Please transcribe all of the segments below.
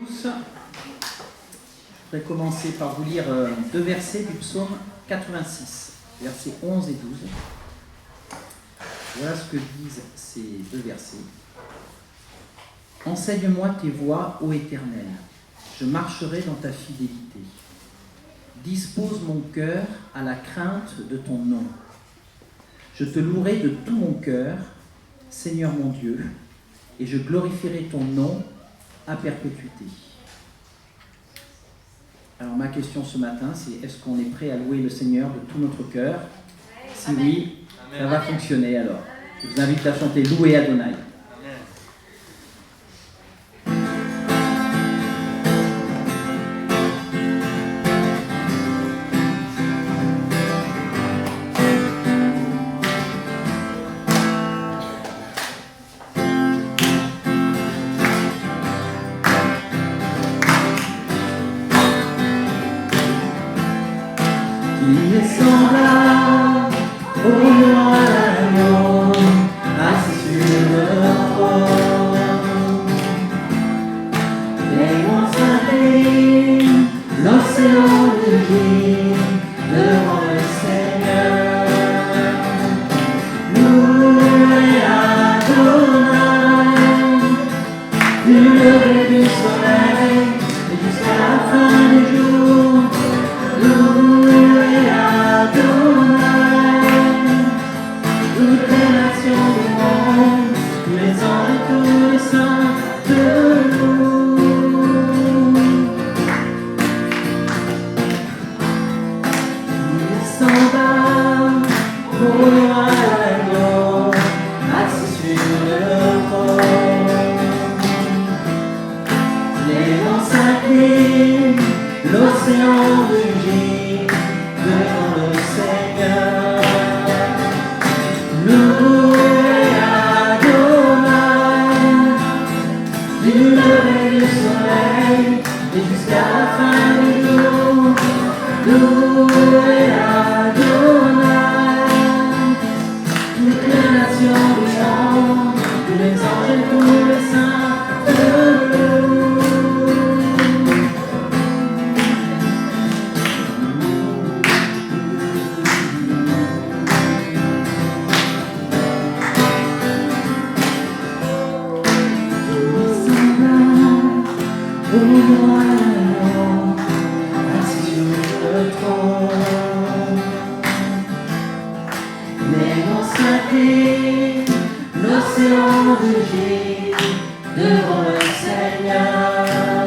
tous. Je vais commencer par vous lire deux versets du psaume 86, versets 11 et 12. Voilà ce que disent ces deux versets. Enseigne-moi tes voies, ô Éternel, je marcherai dans ta fidélité. Dispose mon cœur à la crainte de ton nom. Je te louerai de tout mon cœur, Seigneur mon Dieu, et je glorifierai ton nom à perpétuité. Alors ma question ce matin, c'est est-ce qu'on est prêt à louer le Seigneur de tout notre cœur? Si oui, ça va fonctionner alors. Je vous invite à chanter Louer Adonai. Il est semblable au lion à l'agneau, assis sur le trône. Les monts s'inclinent, l'océan rugit devant le Seigneur. Louez Adonai, du lever du soleil et jusqu'à la fin du jour. Louez Adonai, toutes les nations du monde, tous les anges et tous les saints te louent. Il est semblable au lion à l'agneau, assis sur le trône. Les vents s'inclinent, l'océan rugit devant le Seigneur. Louez Adonai, du lever du soleil et jusqu'à la fin du jour. Louez Adonai, toutes les nations du monde, tous les anges et tous les saints te louent. L'océan rugit devant le Seigneur.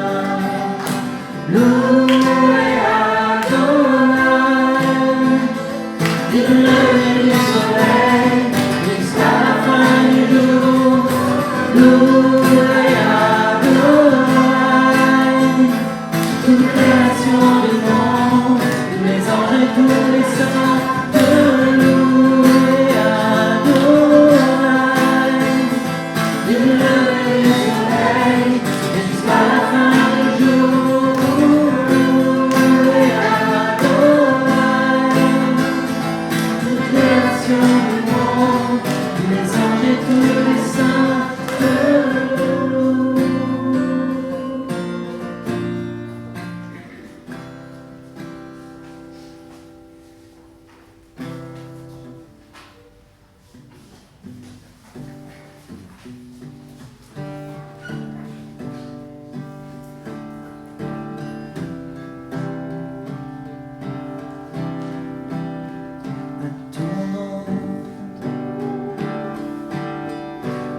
Louez Adonai, du lever du soleil jusqu'à la fin du jour. Louez Adonai, toutes les nations du monde, tous les anges et tous les saints te louent. Du lever du soleil et jusqu'à la fin du jour. Louez Adonai, toutes les nations du monde, tous les anges et tous les saints te louent.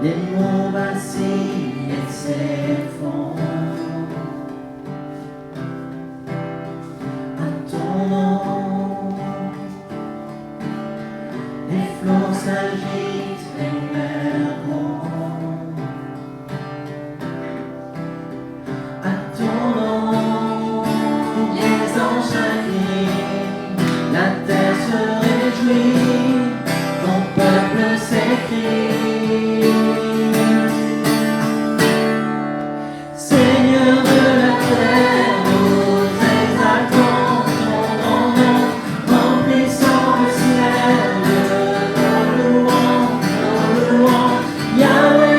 Les monts vacillent et s'effondrent. À ton nom, les flots s'agitent, les mers grondent. À ton nom, les anges s'inclinent, la terre se réjouit, ton peuple s'écrie. Seigneur de la terre, nous exaltons ton nom, remplissant le ciel de nos louanges, Yahweh.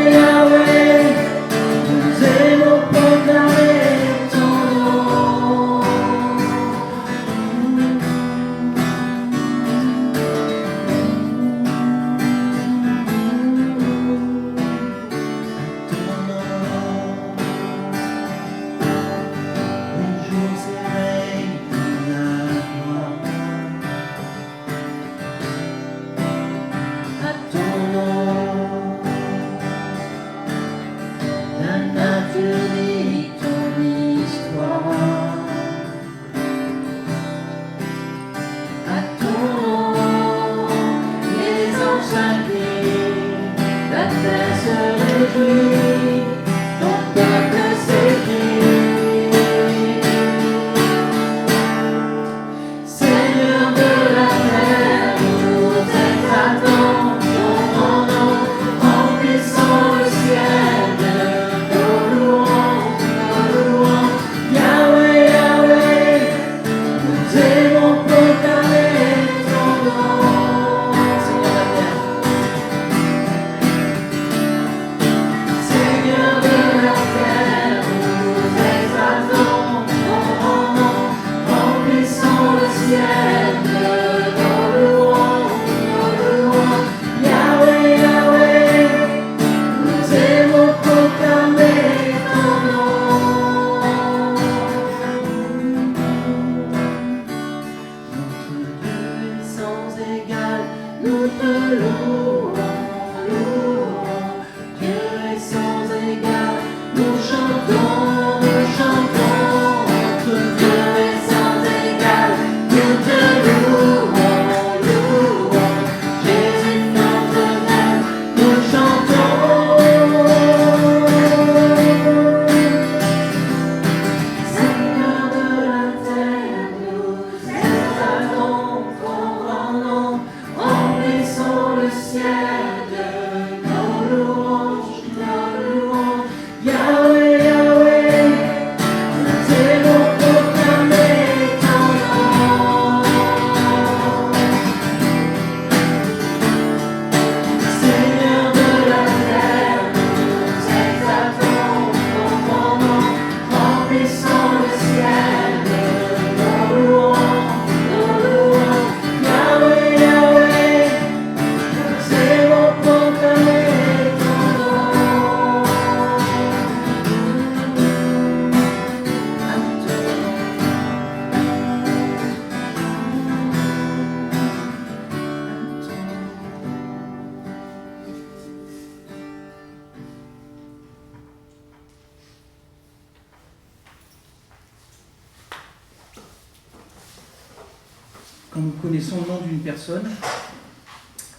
Quand nous connaissons le nom d'une personne,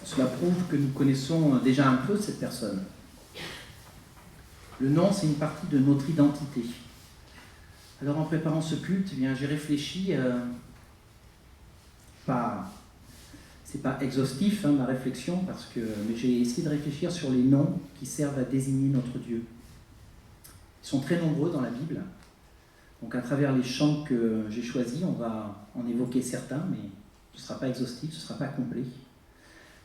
cela prouve que nous connaissons déjà un peu cette personne. Le nom, c'est une partie de notre identité. Alors en préparant ce culte, eh bien, j'ai réfléchi, c'est pas exhaustif ma réflexion, mais j'ai essayé de réfléchir sur les noms qui servent à désigner notre Dieu. Ils sont très nombreux dans la Bible. Donc à travers les chants que j'ai choisis, on va en évoquer certains, mais ce ne sera pas exhaustif, ce ne sera pas complet.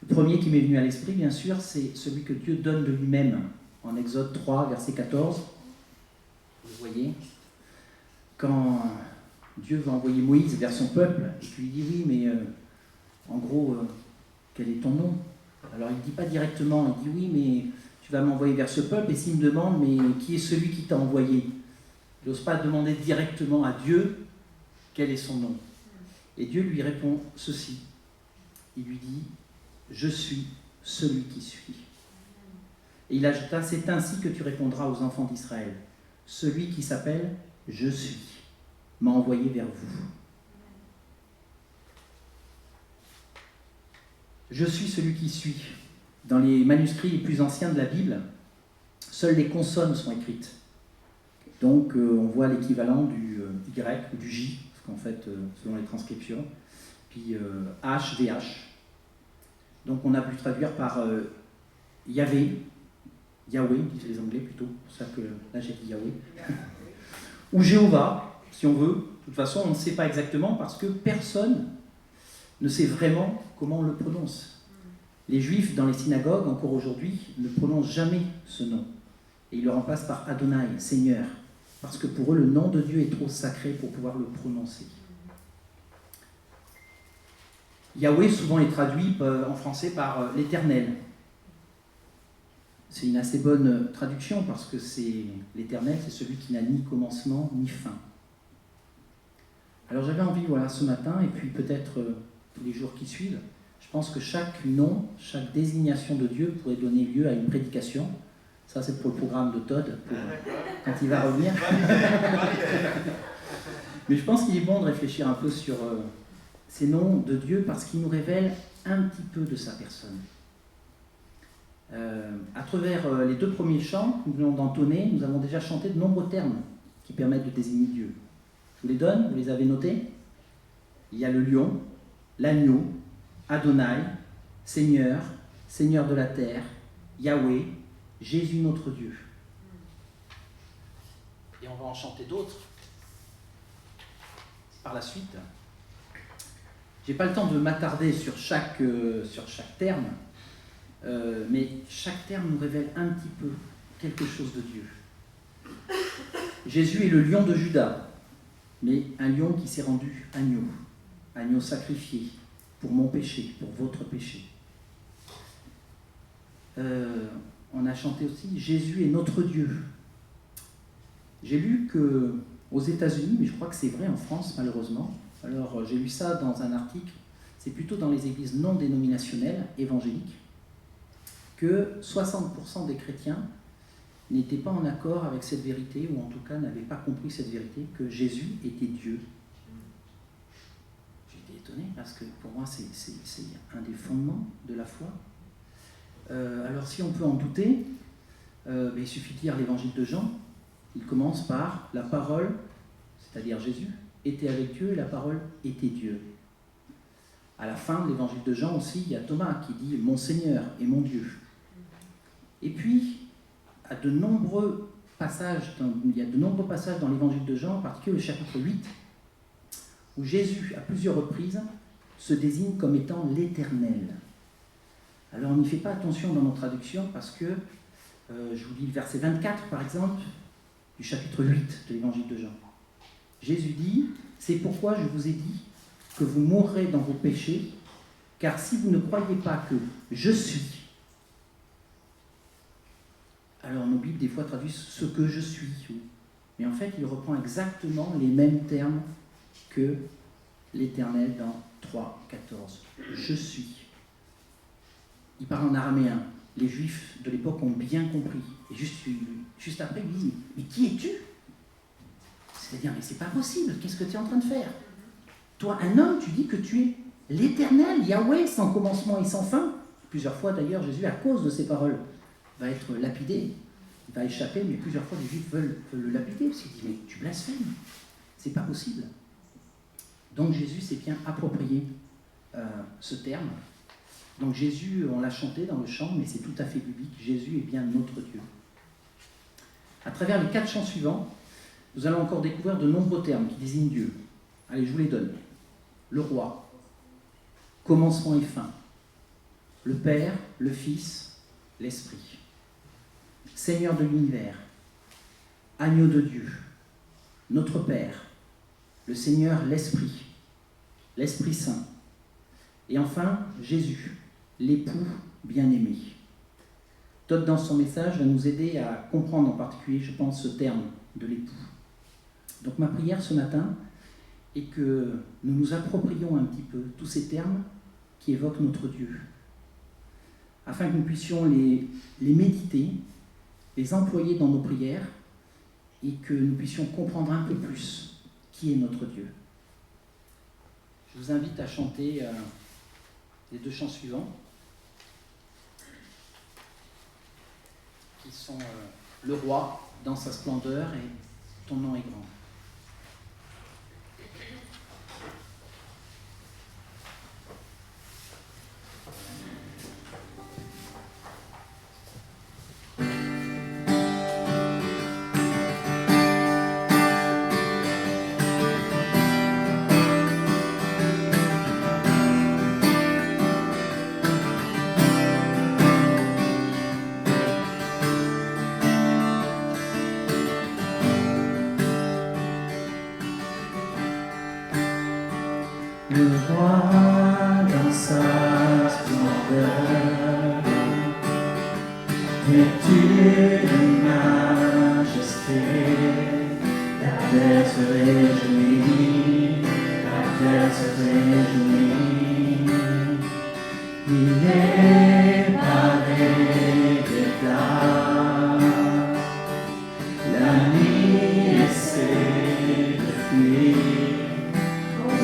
Le premier qui m'est venu à l'esprit, bien sûr, c'est celui que Dieu donne de lui-même. En Exode 3, verset 14, vous voyez, quand Dieu va envoyer Moïse vers son peuple, et puis il dit oui, mais en gros, quel est ton nom? Alors il ne dit pas directement, il dit oui, mais tu vas m'envoyer vers ce peuple, et s'il me demande, mais qui est celui qui t'a envoyé? Il n'ose pas demander directement à Dieu quel est son nom. Et Dieu lui répond ceci. Il lui dit, je suis celui qui suis. Et il ajouta, c'est ainsi que tu répondras aux enfants d'Israël. Celui qui s'appelle je suis m'a envoyé vers vous. Je suis celui qui suis. Dans les manuscrits les plus anciens de la Bible, seules les consonnes sont écrites. Donc on voit l'équivalent du Y ou du J, parce qu'en fait, selon les transcriptions, puis H, VH. Donc on a pu traduire par Yahvé, Yahweh, disent les Anglais plutôt, c'est pour ça que là j'ai dit Yahweh, ou Jéhovah, si on veut. De toute façon, on ne sait pas exactement parce que personne ne sait vraiment comment on le prononce. Les Juifs, dans les synagogues, encore aujourd'hui, ne prononcent jamais ce nom. Et ils le remplacent par Adonai, Seigneur, parce que pour eux, le nom de Dieu est trop sacré pour pouvoir le prononcer. Yahweh souvent est traduit en français par l'Éternel. C'est une assez bonne traduction parce que c'est l'Éternel, c'est celui qui n'a ni commencement ni fin. Alors j'avais envie, ce matin, et puis peut-être tous les jours qui suivent, je pense que chaque nom, chaque désignation de Dieu pourrait donner lieu à une prédication. Ça, c'est pour le programme de Todd, quand il va revenir. Mais je pense qu'il est bon de réfléchir un peu sur ces noms de Dieu parce qu'ils nous révèlent un petit peu de sa personne. À travers les 2 premiers chants que nous venons d'entonner, nous avons déjà chanté de nombreux termes qui permettent de désigner Dieu. Je vous les donne, vous les avez notés. Il y a le lion, l'agneau, Adonai, Seigneur, Seigneur de la terre, Yahweh, Jésus notre Dieu. Et on va en chanter d'autres par la suite. Je n'ai pas le temps de m'attarder sur chaque terme, mais chaque terme nous révèle un petit peu quelque chose de Dieu. Jésus est le lion de Juda, mais un lion qui s'est rendu agneau, agneau sacrifié pour mon péché, pour votre péché. On a chanté aussi « Jésus est notre Dieu ». J'ai lu qu'aux États-Unis, mais je crois que c'est vrai en France malheureusement, alors j'ai lu ça dans un article, c'est plutôt dans les églises non dénominationnelles, évangéliques, que 60% des chrétiens n'étaient pas en accord avec cette vérité, ou en tout cas n'avaient pas compris cette vérité, que Jésus était Dieu. J'ai été étonné parce que pour moi c'est un des fondements de la foi. Alors si on peut en douter, il suffit de lire l'évangile de Jean. Il commence par la parole, c'est-à-dire Jésus, était avec Dieu et la parole était Dieu. À la fin de l'évangile de Jean aussi, il y a Thomas qui dit « Mon Seigneur et mon Dieu ». Et puis, il y a de nombreux passages dans l'évangile de Jean, en particulier le chapitre 8, où Jésus, à plusieurs reprises, se désigne comme étant l'Éternel. Alors on n'y fait pas attention dans nos traductions parce que, je vous lis le verset 24 par exemple, du chapitre 8 de l'évangile de Jean. Jésus dit « C'est pourquoi je vous ai dit que vous mourrez dans vos péchés, car si vous ne croyez pas que je suis », alors nos Bibles des fois traduisent « ce que je suis », mais en fait il reprend exactement les mêmes termes que l'Éternel dans 3,14. « Je suis ». Il parle en araméen. Les Juifs de l'époque ont bien compris. Et juste après, ils disent « Mais qui es-tu » C'est-à-dire « Mais c'est pas possible, qu'est-ce que tu es en train de faire ?» Toi, un homme, tu dis que tu es l'Éternel, Yahweh, sans commencement et sans fin. Plusieurs fois d'ailleurs, Jésus, à cause de ces paroles, va être lapidé. Il va échapper, mais plusieurs fois les Juifs veulent le lapider, parce qu'ils disent « Mais tu blasphèmes, c'est pas possible. » Donc Jésus s'est bien approprié ce terme. Donc Jésus, on l'a chanté dans le chant, mais c'est tout à fait biblique. Jésus est bien notre Dieu. À travers les 4 chants suivants, nous allons encore découvrir de nombreux termes qui désignent Dieu. Allez, je vous les donne. Le roi, commencement et fin. Le Père, le Fils, l'Esprit. Seigneur de l'univers, agneau de Dieu, notre Père, le Seigneur, l'Esprit, l'Esprit Saint. Et enfin, Jésus, l'époux bien-aimé. Todd, dans son message, va nous aider à comprendre en particulier, je pense, ce terme de l'époux. Donc ma prière ce matin est que nous nous approprions un petit peu tous ces termes qui évoquent notre Dieu, afin que nous puissions les méditer, les employer dans nos prières, et que nous puissions comprendre un peu plus qui est notre Dieu. Je vous invite à chanter les 2 chants suivants, qui sont Le Roi dans sa splendeur et Ton nom est grand. Le roi dans sa splendeur, vêtu de majesté, la terre se réjouit, la terre se réjouit. Il est pavé d'éclat, la nuit essaie de fuir.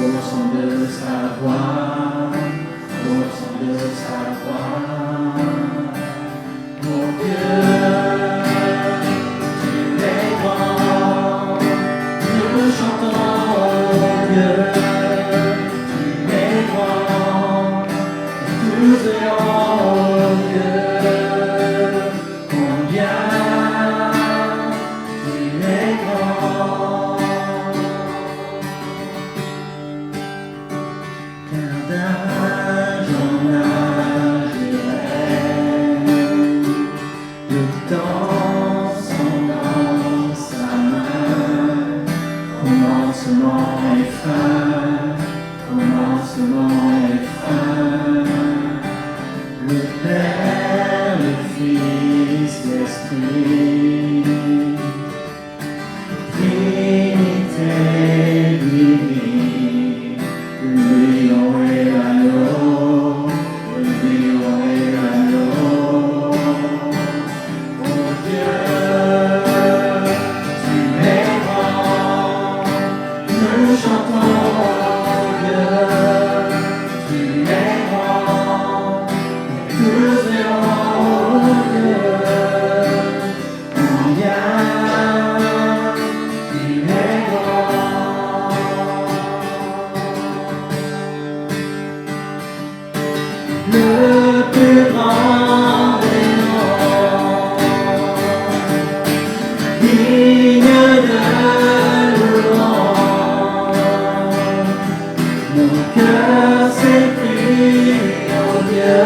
Au son de sa voix, au son de sa voix, Père, le Fils, l'Esprit, Trinité divine, le lion et l'agneau, le lion et l'agneau. Oh Dieu, tu es grand, nous chantons, oh Dieu, tu es grand, nous verrons, oh Dieu, combien tu es grand. Le plus grand des noms, digne de louange, mon cœur s'écrie, oh Dieu,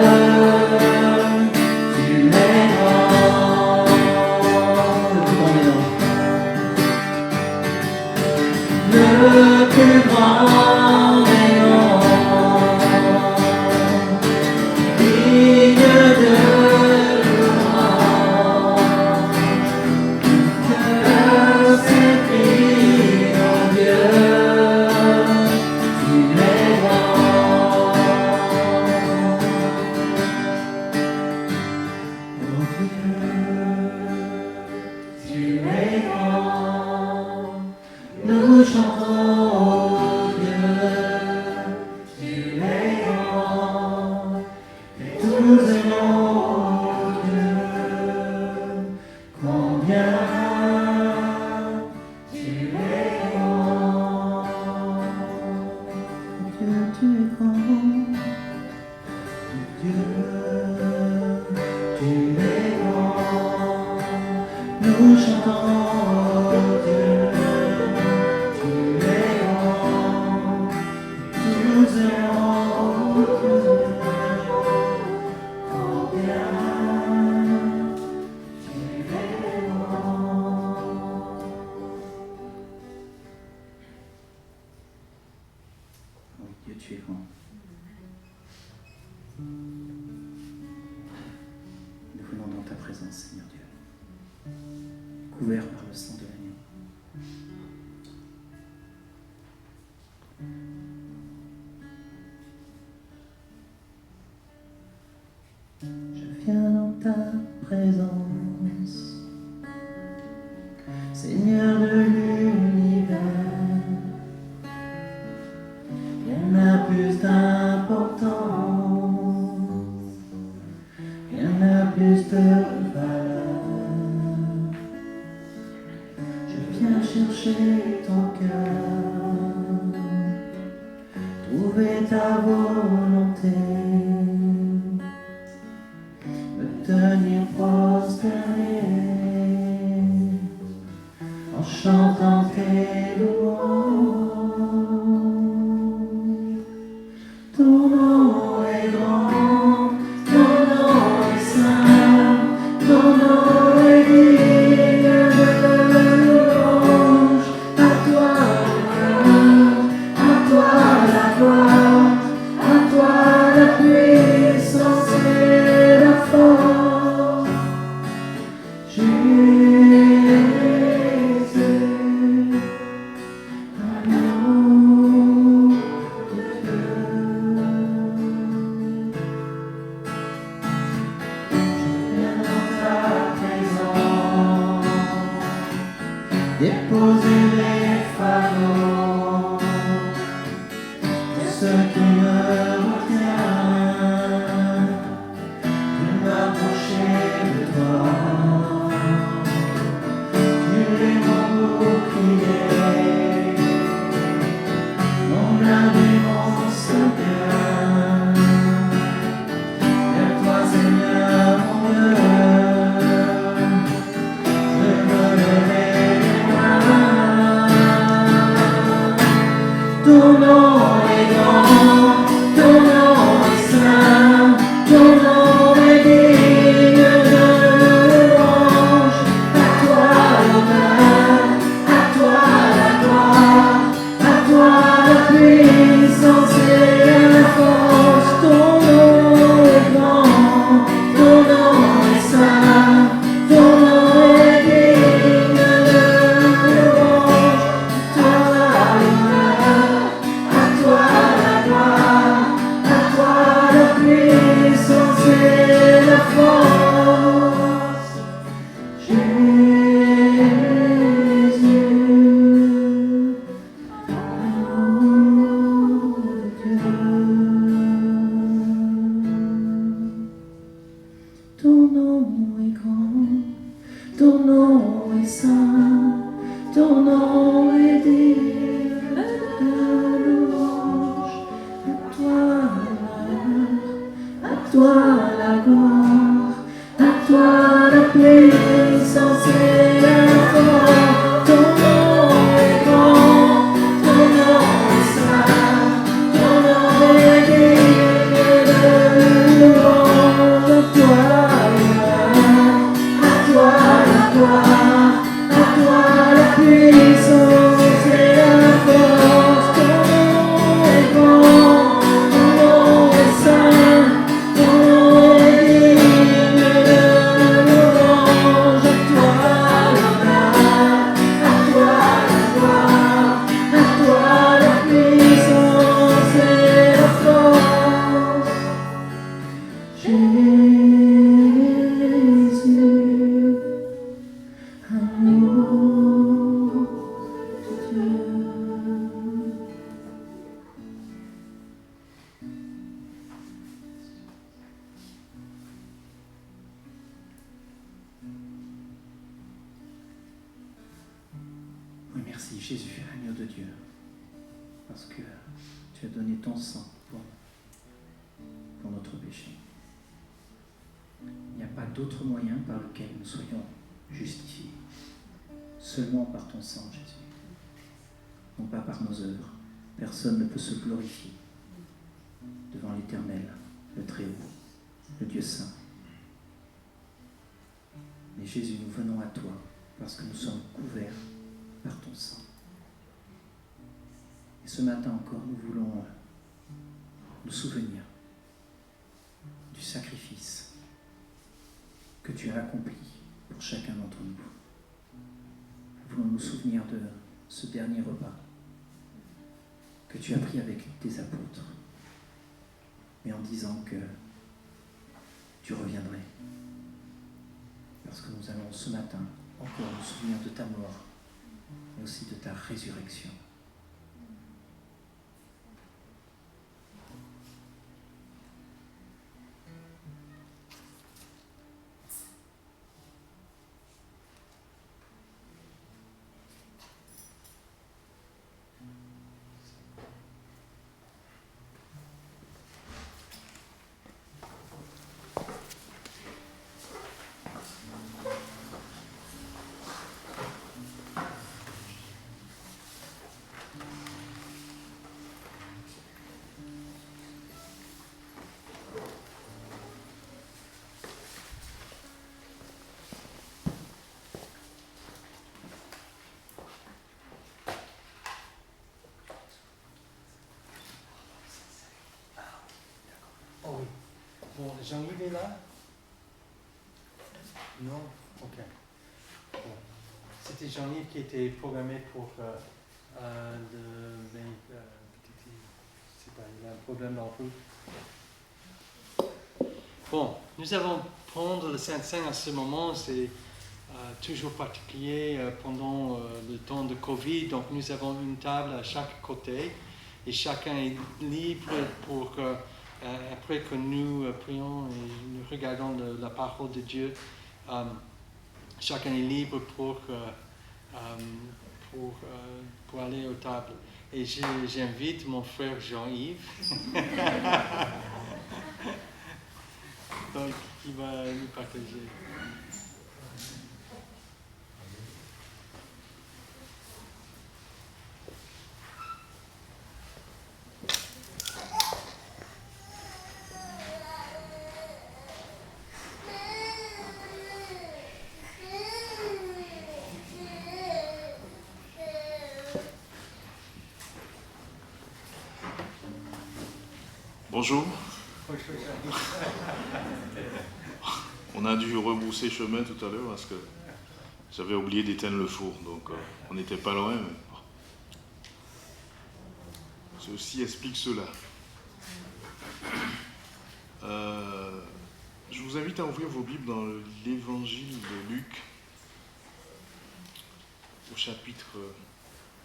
tu es grand. Le plus grand des noms, digne de louange, mon cœur s'écrie, oh Dieu, tu es grand. Oh Dieu, tu es grand. Nous chantons, oh Dieu, tu es grand. Et tous aimons, oh Dieu, combien tu es grand. Dieu, tu es grand. Dieu, tu es grand. Nous chantons, oh Dieu, tu es grand. Nous aimons, oh Dieu, combien tu es grand. Oh Dieu, tu es grand. Nous venons dans ta présence, Seigneur Dieu, couverts par le sang de l'agneau. Je viens dans ta présence, Seigneur de l'univers. Rien n'a plus d'importance, rien n'a plus de valeur. Je viens chercher ton cœur, trouver ta volonté, me tenir prosterné en chantant tes louanges. Ton nom est grand, ton nom est saint, ton nom est digne de louange. À toi l'honneur, à toi la gloire, à toi la puissance et la force. Jésus, agneau de Dieu. Je viens dans ta présence, déposer les fardeaux, tout ce qui me retient, de m'approcher de toi. Tu es mon bouclier, mon âme et mon sauveur. Vers toi, Seigneur, mon Dieu, je veux lever les mains. ton nom est grand, ton nom est saint, ton nom est digne de louange. À toi la gloire, à toi la puissance et la force. Ton nom est grand, ton nom est saint, ton nom est digne de louange. À toi la puissance et la force. Ton nom est grand, ton nom est saint, ton nom est digne de louange. À toi la puissance et la force. Jésus, agneau de Dieu. Oui, merci Jésus, agneau de Dieu, parce que tu as donné ton sang pour notre péché. Il n'y a pas d'autre moyen par lequel nous soyons justifiés. Seulement par ton sang, Jésus. Non pas par nos œuvres. Personne ne peut se glorifier devant l'Éternel, le Très-Haut, le Dieu Saint. Mais Jésus, nous venons à toi parce que nous sommes couverts par ton sang. Et ce matin encore, nous voulons nous souvenir du sacrifice que tu as accompli pour chacun d'entre nous. Nous voulons nous souvenir de ce dernier repas que tu as pris avec tes apôtres, mais en disant que tu reviendrais. Parce que nous allons ce matin encore nous souvenir de ta mort, mais aussi de ta résurrection. Bon, Jean-Yves est là? Non? Ok. Bon. C'était Jean-Yves qui était programmé pour mais je sais pas, il a un problème dans le route. Bon, nous allons prendre le Saint-Seine à ce moment, c'est toujours particulier pendant le temps de Covid, donc nous avons une table à chaque côté et chacun est libre pour après que nous prions et nous regardons la parole de Dieu, chacun est libre pour aller aux tables. Et j'invite mon frère Jean-Yves, donc il va nous partager. Bonjour. On a dû rebrousser chemin tout à l'heure parce que j'avais oublié d'éteindre le four, donc on n'était pas loin. Mais... Ceci explique cela. Je vous invite à ouvrir vos Bibles dans l'évangile de Luc, au chapitre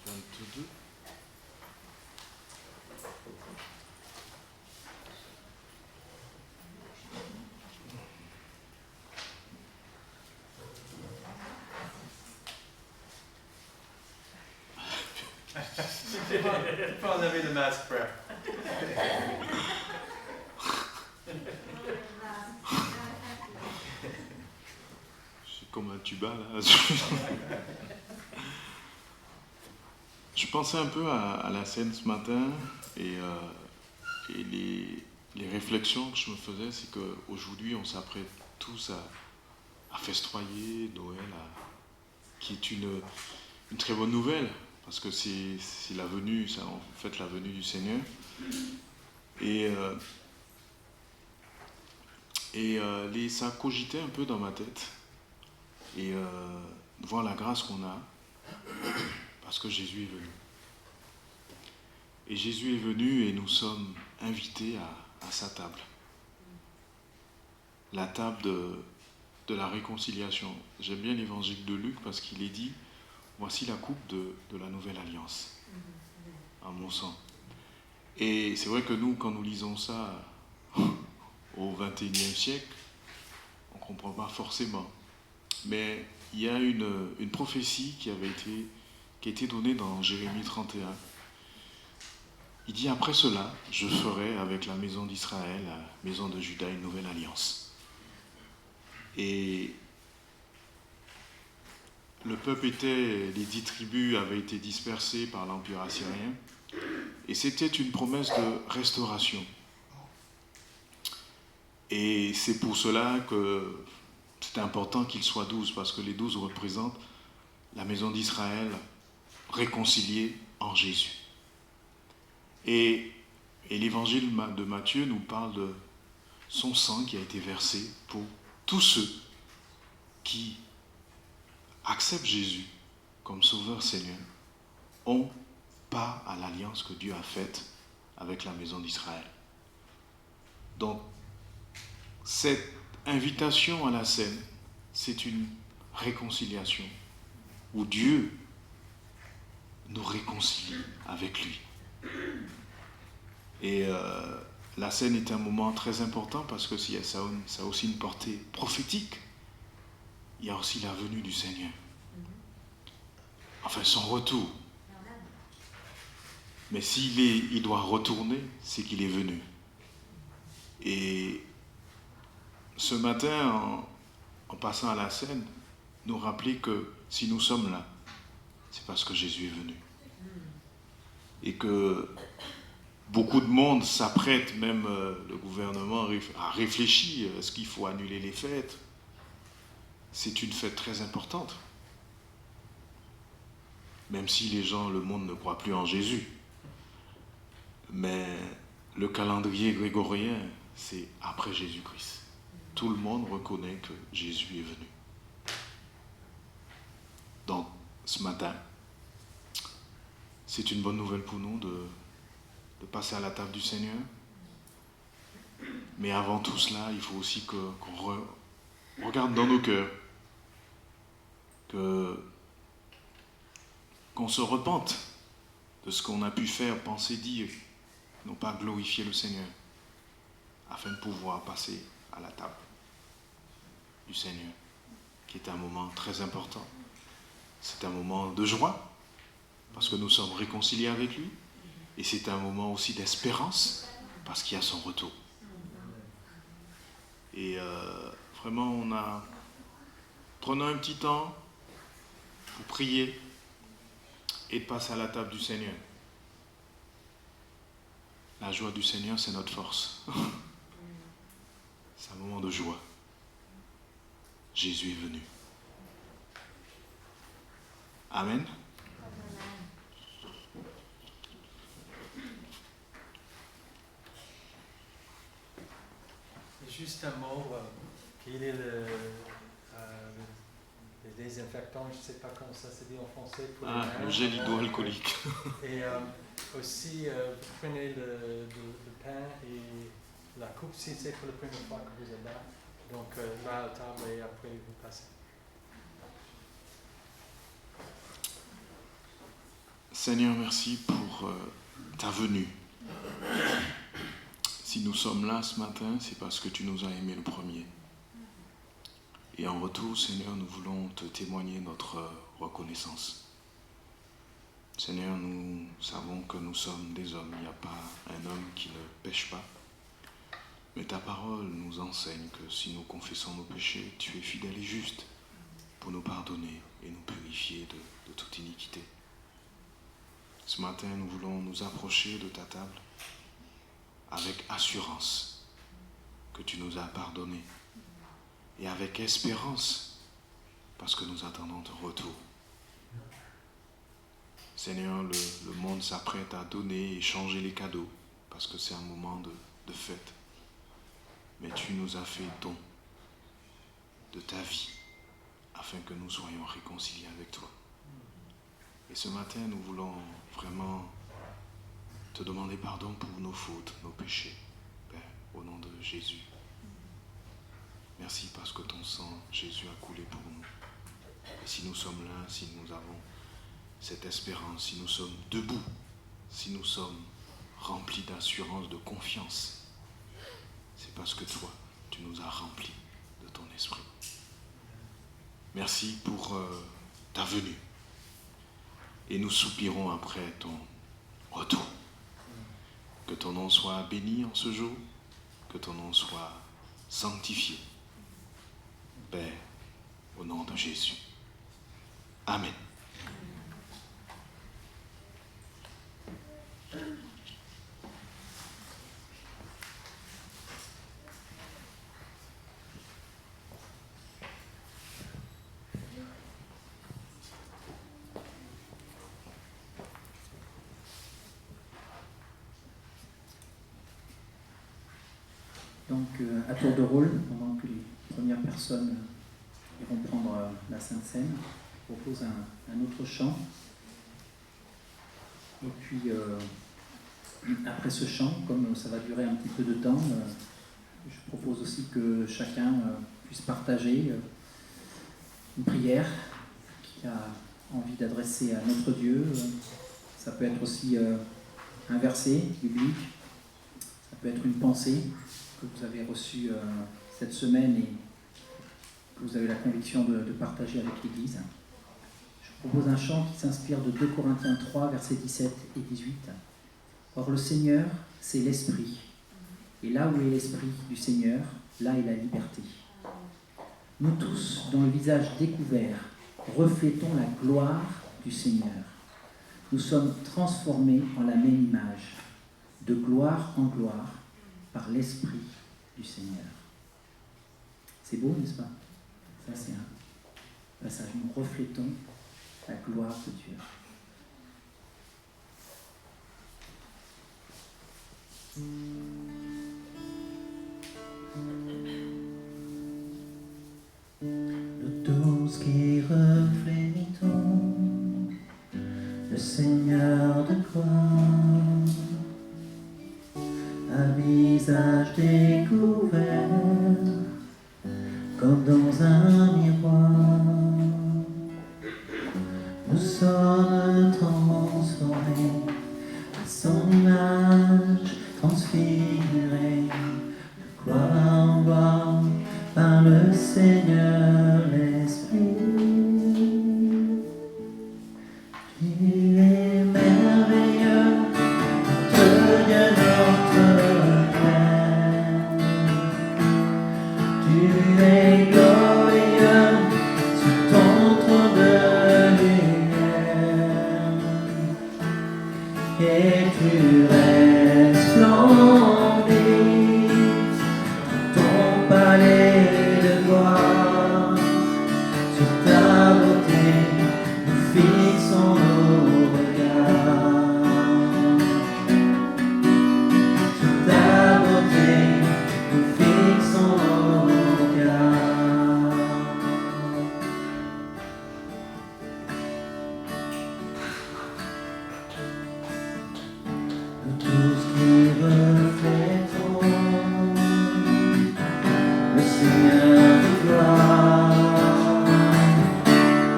22. Tu peux enlever le masque, frère. Je suis comme un tuba là. Je pensais un peu à la scène ce matin et les réflexions que je me faisais, c'est qu'aujourd'hui on s'apprête tous à festoyer Noël, qui est une très bonne nouvelle, parce que c'est la venue, c'est en fait la venue du Seigneur. Et ça a cogité un peu dans ma tête, et de voir la grâce qu'on a, parce que Jésus est venu. Et Jésus est venu et nous sommes invités à sa table. La table de la réconciliation. J'aime bien l'évangile de Luc parce qu'il est dit, voici la coupe de la nouvelle alliance, à mon sang. Et c'est vrai que nous, quand nous lisons ça au XXIe siècle, on ne comprend pas forcément. Mais il y a une prophétie qui a été donnée dans Jérémie 31. Il dit, après cela, je ferai avec la maison d'Israël, la maison de Juda, une nouvelle alliance. Et le peuple les 10 tribus avaient été dispersées par l'Empire assyrien. Et c'était une promesse de restauration. Et c'est pour cela que c'est important qu'ils soient 12, parce que les 12 représentent la maison d'Israël réconciliée en Jésus. Et l'évangile de Matthieu nous parle de son sang qui a été versé pour tous ceux qui acceptent Jésus comme Sauveur Seigneur, ont part à l'alliance que Dieu a faite avec la maison d'Israël. Donc, cette invitation à la scène, c'est une réconciliation où Dieu nous réconcilie avec lui. Et la scène est un moment très important parce que ça a aussi une portée prophétique. Il y a aussi la venue du Seigneur. Enfin, son retour. Mais il doit retourner, c'est qu'il est venu. Et ce matin, en passant à la scène, nous rappeler que si nous sommes là, c'est parce que Jésus est venu. Et que beaucoup de monde s'apprête, même le gouvernement a réfléchi, est-ce qu'il faut annuler les fêtes? C'est une fête très importante. Même si le monde ne croit plus en Jésus. Mais le calendrier grégorien, c'est après Jésus-Christ. Tout le monde reconnaît que Jésus est venu. Donc, ce matin, c'est une bonne nouvelle pour nous de passer à la table du Seigneur. Mais avant tout cela, il faut aussi qu'on regarde dans nos cœurs, qu'on se repente de ce qu'on a pu faire, penser, dire, non pas glorifier le Seigneur, afin de pouvoir passer à la table du Seigneur, qui est un moment très important. C'est un moment de joie, parce que nous sommes réconciliés avec lui, et c'est un moment aussi d'espérance, parce qu'il y a son retour. Et vraiment, prenons un petit temps pour prier et de passer à la table du Seigneur. La joie du Seigneur, c'est notre force. C'est un moment de joie. Jésus est venu. Amen. Juste un mot, quel est le désinfectant, je ne sais pas comment ça se dit en français. Pour le gel hydroalcoolique. Et aussi, vous prenez le pain et la coupe si c'est pour la première fois que vous êtes là. Donc là à la table et après vous passez. Seigneur, merci pour ta venue. Si nous sommes là ce matin, c'est parce que tu nous as aimés le premier. Et en retour, Seigneur, nous voulons te témoigner notre reconnaissance. Seigneur, nous savons que nous sommes des hommes. Il n'y a pas un homme qui ne pêche pas. Mais ta parole nous enseigne que si nous confessons nos péchés, tu es fidèle et juste pour nous pardonner et nous purifier de toute iniquité. Ce matin, nous voulons nous approcher de ta table avec assurance que tu nous as pardonné et avec espérance parce que nous attendons ton retour. Seigneur, le monde s'apprête à donner et changer les cadeaux parce que c'est un moment de fête. Mais tu nous as fait don de ta vie afin que nous soyons réconciliés avec toi. Et ce matin, nous voulons vraiment te demander pardon pour nos fautes, nos péchés, Père, au nom de Jésus. Merci parce que ton sang, Jésus, a coulé pour nous. Et si nous sommes là, si nous avons cette espérance, si nous sommes debout, si nous sommes remplis d'assurance, de confiance, c'est parce que toi, tu nous as remplis de ton esprit. Merci pour ta venue. Et nous soupirons après ton retour. Que ton nom soit béni en ce jour, que ton nom soit sanctifié. Père, au nom de Jésus. Amen. Donc, à tour de rôle, pendant que les premières personnes iront prendre la Sainte Seine, je propose un autre chant. Et puis, après ce chant, comme ça va durer un petit peu de temps, je propose aussi que chacun puisse partager une prière qu'il a envie d'adresser à notre Dieu. Ça peut être aussi un verset biblique, ça peut être une pensée que vous avez reçue cette semaine et que vous avez la conviction de partager avec l'Église. Je propose un chant qui s'inspire de 2 Corinthiens 3, versets 17 et 18. Or le Seigneur, c'est l'Esprit. Et là où est l'Esprit du Seigneur, là est la liberté. Nous tous, dont le visage découvert, reflétons la gloire du Seigneur. Nous sommes transformés en la même image, de gloire en gloire, par l'Esprit du Seigneur. C'est beau, n'est-ce pas? Ça, c'est un passage. Nous reflétons la gloire de Dieu. Nous tous qui reflétons le Seigneur de gloire, un visage découvert comme dans un miroir. Nous sommes transformés à son image, transfigurés de gloire en gloire par le Seigneur l'Esprit. Tu es merveilleux, Dieu notre Père. Tu es glorieux sur ton trône de lumière, et tu resplendis dans ton palais de gloire. Sur ta beauté, nous fixons nos regards. Sur ta beauté, nous fixons nos regards. Nous tous qui reflétons le Seigneur de gloire,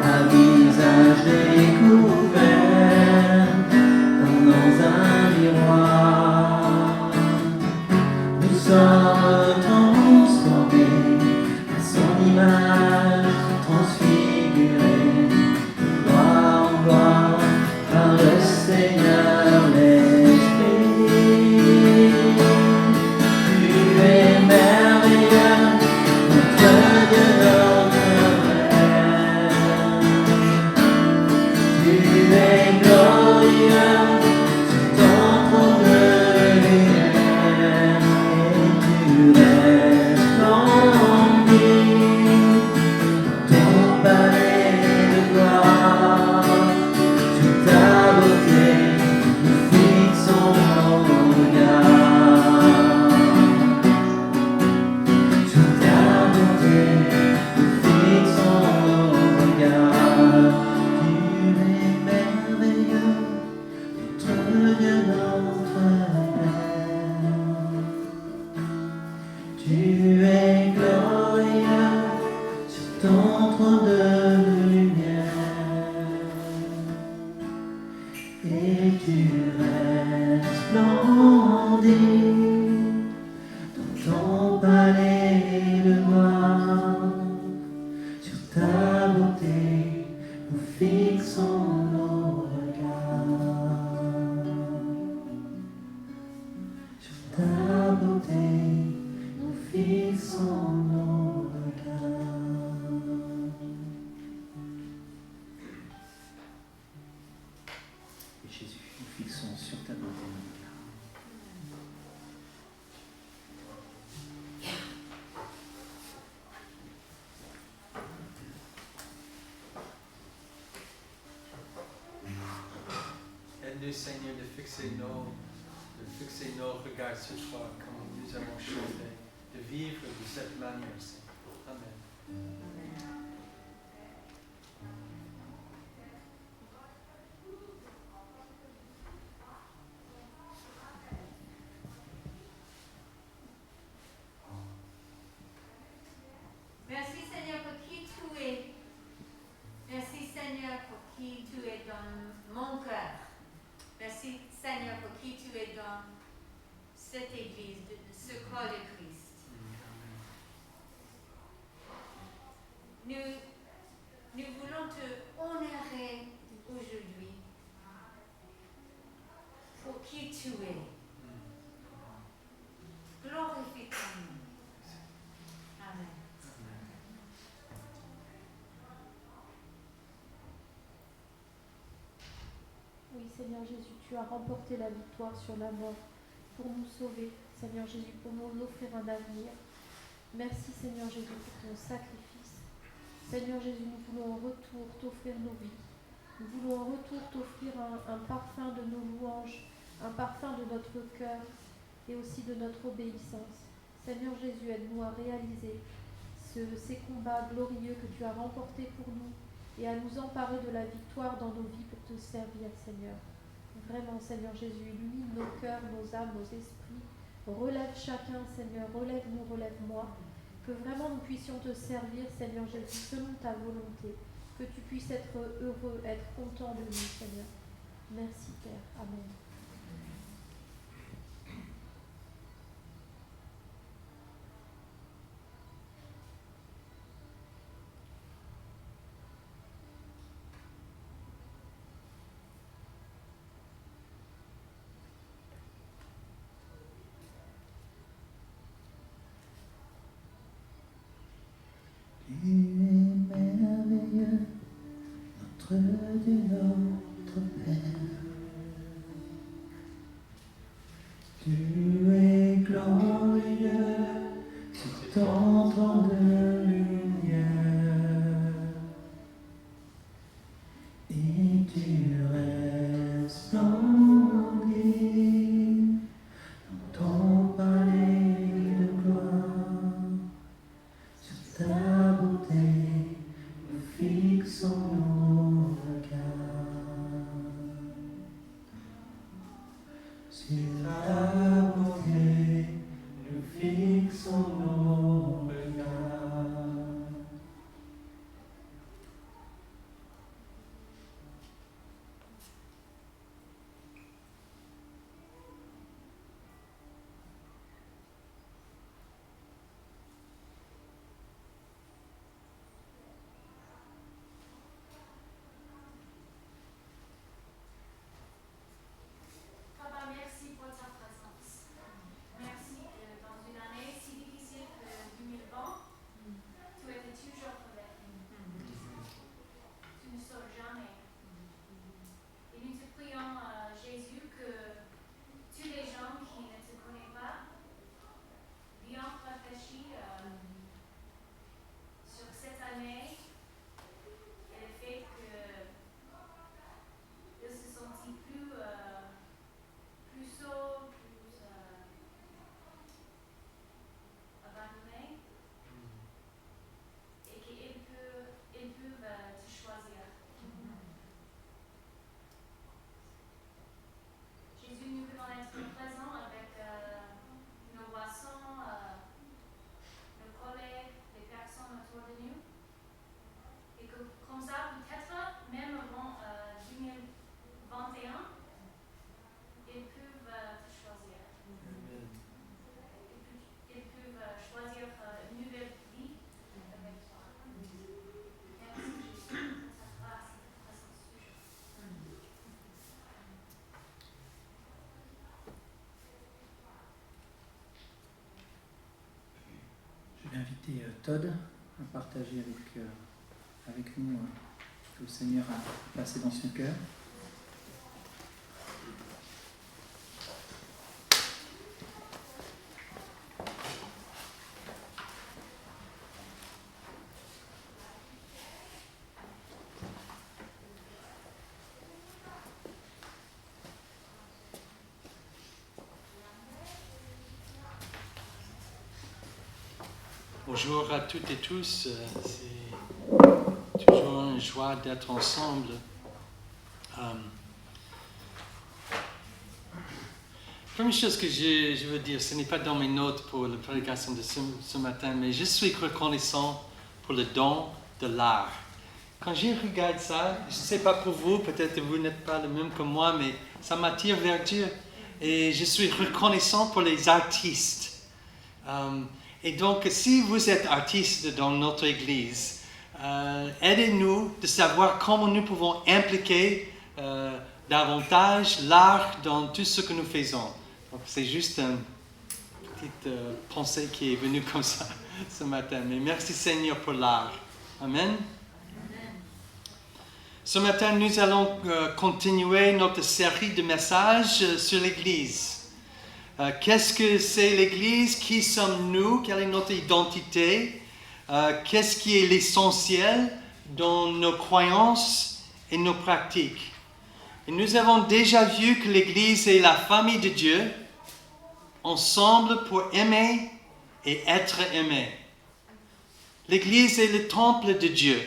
à visage découvert comme dans un miroir. Nous sommes transformés à son image, transfigurés de gloire en gloire par le ton trône de lumière, et tu resplendis dans ton palais de gloire. Sur ta beauté, nous fixons nos regards. Sur ta beauté, nous fixons nos regards. Et Jésus, nous fixons sur ta beauté nos regards. Aide-nous, Seigneur, de fixer nos regards sur toi, comme nous avons chanté, de vivre de cette manière, Seigneur. Amen. Merci Seigneur pour qui tu es. Merci Seigneur pour qui tu es dans mon cœur. Merci Seigneur pour qui tu es dans cette église, ce corps de Christ. Nous voulons te honorer aujourd'hui pour qui tu es. Glorifie ton nom. Amen. Oui, Seigneur Jésus, tu as remporté la victoire sur la mort pour nous sauver, Seigneur Jésus, pour nous offrir un avenir. Merci, Seigneur Jésus, pour ton sacrifice. Seigneur Jésus, nous voulons en retour t'offrir nos vies. Nous voulons en retour t'offrir un parfum de nos louanges, un parfum de notre cœur et aussi de notre obéissance. Seigneur Jésus, aide-nous à réaliser ces combats glorieux que tu as remportés pour nous et à nous emparer de la victoire dans nos vies pour te servir, Seigneur. Vraiment, Seigneur Jésus, illumine nos cœurs, nos âmes, nos esprits. Relève chacun, Seigneur, relève-nous, relève-moi. Que vraiment nous puissions te servir, Seigneur Jésus, selon ta volonté. Que tu puisses être heureux, être content de nous, Seigneur. Merci, Père. Amen. Tu es merveilleux, notre Dieu, notre Père. Tu es glorieux sur ton trône de lumière, et tu resplendis dans ton palais de gloire. Sur ta beauté, nous fixons nos regards. inviter Todd à partager avec nous ce que le Seigneur a placé dans son cœur. Bonjour à toutes et tous, c'est toujours une joie d'être ensemble. Première chose que je veux dire, ce n'est pas dans mes notes pour la prédication de ce matin, mais je suis reconnaissant pour le don de l'art. Quand je regarde ça, je ne sais pas pour vous, peut-être que vous n'êtes pas le même que moi, mais ça m'attire vers Dieu. Et je suis reconnaissant pour les artistes. Et donc, si vous êtes artiste dans notre Église, aidez-nous de savoir comment nous pouvons impliquer davantage l'art dans tout ce que nous faisons. Donc, c'est juste une petite pensée qui est venue comme ça ce matin. Mais merci Seigneur pour l'art. Amen. Ce matin, nous allons continuer notre série de messages sur l'Église. Qu'est-ce que c'est l'Église? Qui sommes-nous? Quelle est notre identité? Qu'est-ce qui est l'essentiel dans nos croyances et nos pratiques? Et nous avons déjà vu que l'Église est la famille de Dieu, ensemble pour aimer et être aimé. L'Église est le temple de Dieu,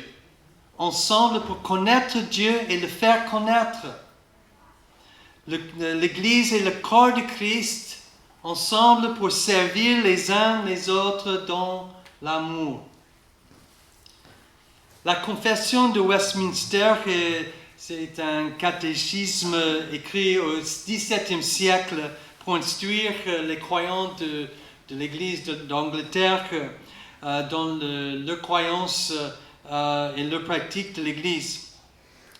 ensemble pour connaître Dieu et le faire connaître. L'Église est le corps de Christ, ensemble pour servir les uns les autres dans l'amour. La confession de Westminster, c'est un catéchisme écrit au XVIIe siècle pour instruire les croyants de l'Église d'Angleterre dans leur croyance et leur pratique de l'Église.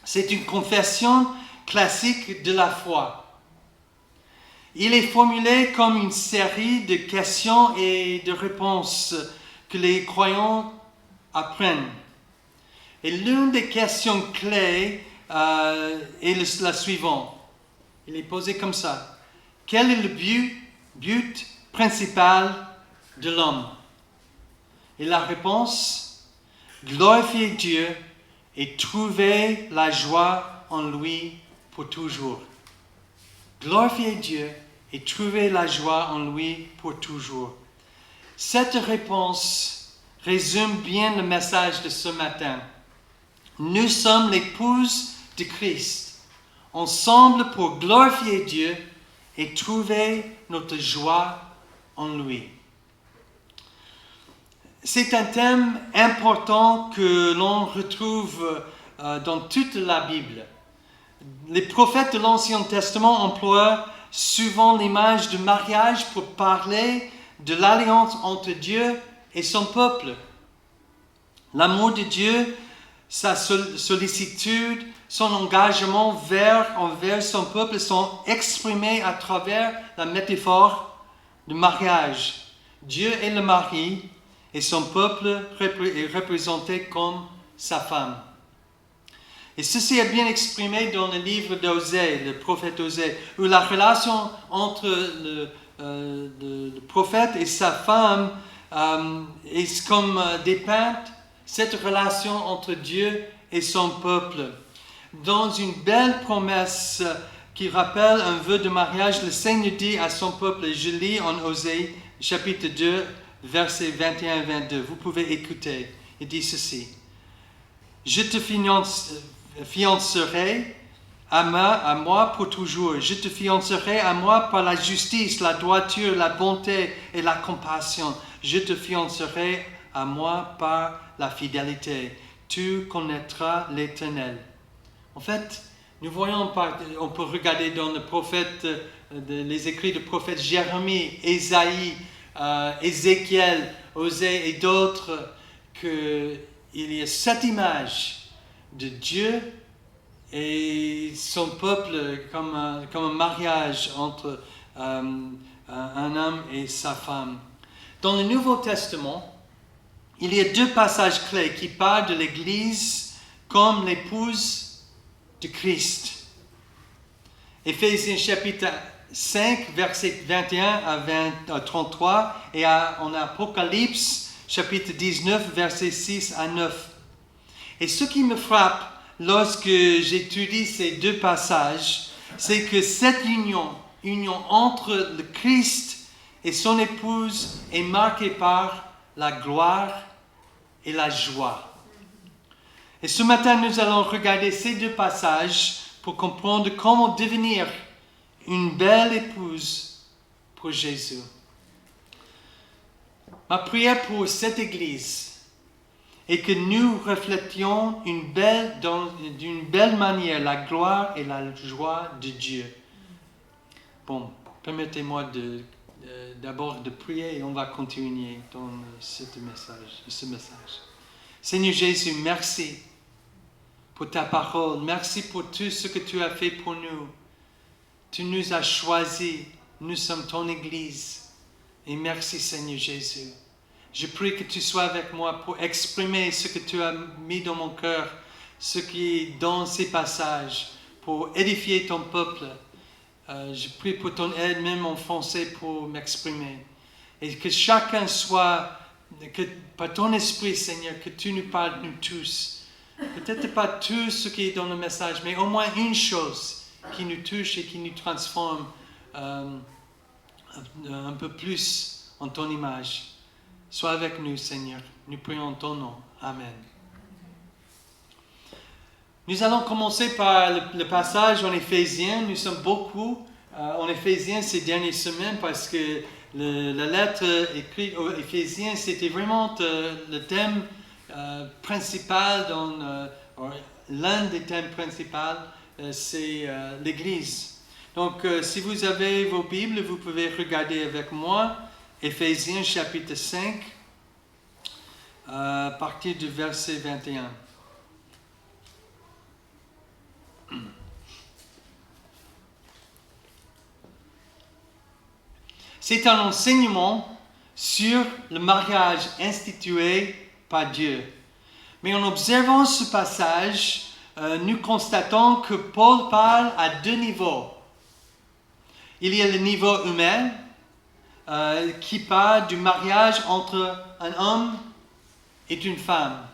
C'est une confession classique de la foi. Il est formulé comme une série de questions et de réponses que les croyants apprennent. Et l'une des questions clés est la suivante. Il est posé comme ça. Quel est le but principal de l'homme? Et la réponse, glorifier Dieu et trouver la joie en lui pour toujours. Glorifier Dieu et trouver la joie en lui pour toujours. Cette réponse résume bien le message de ce matin. Nous sommes l'épouse de Christ, ensemble pour glorifier Dieu et trouver notre joie en lui. C'est un thème important que l'on retrouve dans toute la Bible. Les prophètes de l'Ancien Testament emploient souvent l'image du mariage pour parler de l'alliance entre Dieu et son peuple. L'amour de Dieu, sa sollicitude, son engagement envers son peuple sont exprimés à travers la métaphore du mariage. Dieu est le mari et son peuple est représenté comme sa femme. Et ceci est bien exprimé dans le livre d'Osée, le prophète Osée, où la relation entre le prophète et sa femme est comme dépeinte, cette relation entre Dieu et son peuple. Dans une belle promesse qui rappelle un vœu de mariage, le Seigneur dit à son peuple, je lis en Osée, chapitre 2, versets 21 et 22, vous pouvez écouter, il dit ceci. Je te fiancerai à moi pour toujours. Je te fiancerai à moi par la justice, la droiture, la bonté et la compassion. Je te fiancerai à moi par la fidélité. Tu connaîtras l'Éternel. En fait, nous voyons, on peut regarder dans les écrits du prophète Jérémie, Ésaïe, Ézéchiel, Osée et d'autres, qu'il y a cette image de Dieu et son peuple comme un mariage entre un homme et sa femme. Dans le Nouveau Testament, il y a 2 passages clés qui parlent de l'Église comme l'épouse de Christ. Éphésiens chapitre 5, verset 21 à 33, et en Apocalypse chapitre 19, verset 6 à 9. Et ce qui me frappe lorsque j'étudie ces 2 passages, c'est que cette union entre le Christ et son épouse est marquée par la gloire et la joie. Et ce matin, nous allons regarder ces 2 passages pour comprendre comment devenir une belle épouse pour Jésus. Ma prière pour cette Église est que nous reflétions d'une belle manière la gloire et la joie de Dieu. Bon, permettez-moi d'abord de prier et on va continuer dans ce message. Seigneur Jésus, merci pour ta parole. Merci pour tout ce que tu as fait pour nous. Tu nous as choisis. Nous sommes ton Église. Et merci Seigneur Jésus. Je prie que tu sois avec moi pour exprimer ce que tu as mis dans mon cœur, ce qui est dans ces passages, pour édifier ton peuple. Je prie pour ton aide, même en français, pour m'exprimer. Et que chacun soit, que par ton esprit, Seigneur, que tu nous parles, nous tous. Peut-être pas tout ce qui est dans le message, mais au moins une chose qui nous touche et qui nous transforme un peu plus en ton image. Sois avec nous, Seigneur. Nous prions en ton nom. Amen. Nous allons commencer par le passage en Éphésiens. Nous sommes beaucoup en Éphésiens ces dernières semaines parce que la lettre écrite aux Éphésiens, c'était vraiment le thème principal, l'un des thèmes principaux, c'est l'Église. Donc, si vous avez vos Bibles, vous pouvez regarder avec moi Éphésiens chapitre 5, à partir du verset 21. C'est un enseignement sur le mariage institué par Dieu. Mais en observant ce passage, nous constatons que Paul parle à 2 niveaux. Il y a le niveau humain, qui parle du mariage entre un homme et une femme.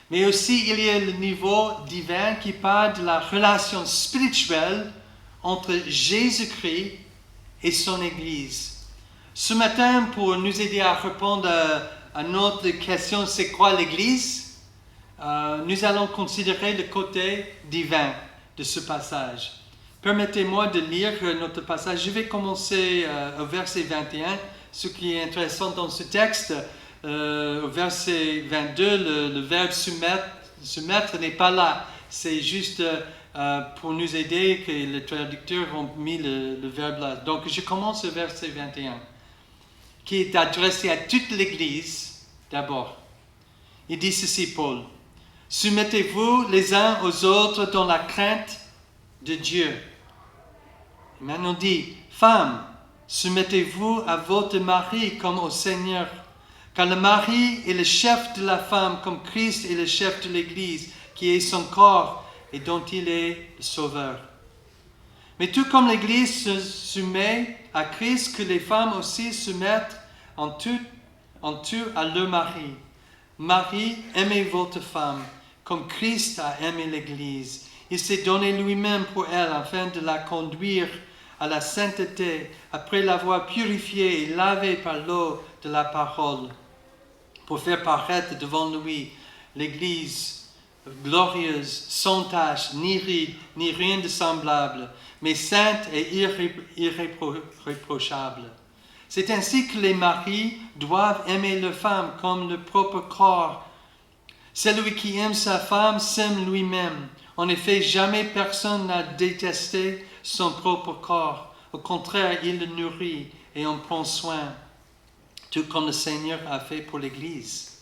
Mais aussi, il y a le niveau divin qui parle de la relation spirituelle entre Jésus-Christ et son Église. Ce matin, pour nous aider à répondre à notre question, c'est quoi l'Église? Nous allons considérer le côté divin de ce passage. Permettez-moi de lire notre passage. Je vais commencer au verset 21. Ce qui est intéressant dans ce texte, au verset 22, le verbe soumettre n'est pas là. C'est juste pour nous aider que les traducteurs ont mis le verbe là. Donc je commence au verset 21, qui est adressé à toute l'Église d'abord. Il dit ceci, Paul. « Soumettez-vous les uns aux autres dans la crainte de Dieu. » Maintenant dit, femmes, soumettez-vous à votre mari comme au Seigneur, car le mari est le chef de la femme, comme Christ est le chef de l'Église, qui est son corps et dont il est le sauveur. Mais tout comme l'Église se soumet à Christ, que les femmes aussi se mettent en tout à leur mari. Marie, aimez votre femme, comme Christ a aimé l'Église. Il s'est donné lui-même pour elle, afin de la conduire à la sainteté, après l'avoir purifiée et lavée par l'eau de la parole, pour faire paraître devant lui l'Église glorieuse, sans tache, ni ride, ni rien de semblable, mais sainte et irréprochable. C'est ainsi que les maris doivent aimer leur femme comme leur propre corps. Celui qui aime sa femme s'aime lui-même. En effet, jamais personne n'a détesté son propre corps. Au contraire, il le nourrit et en prend soin, tout comme le Seigneur a fait pour l'Église.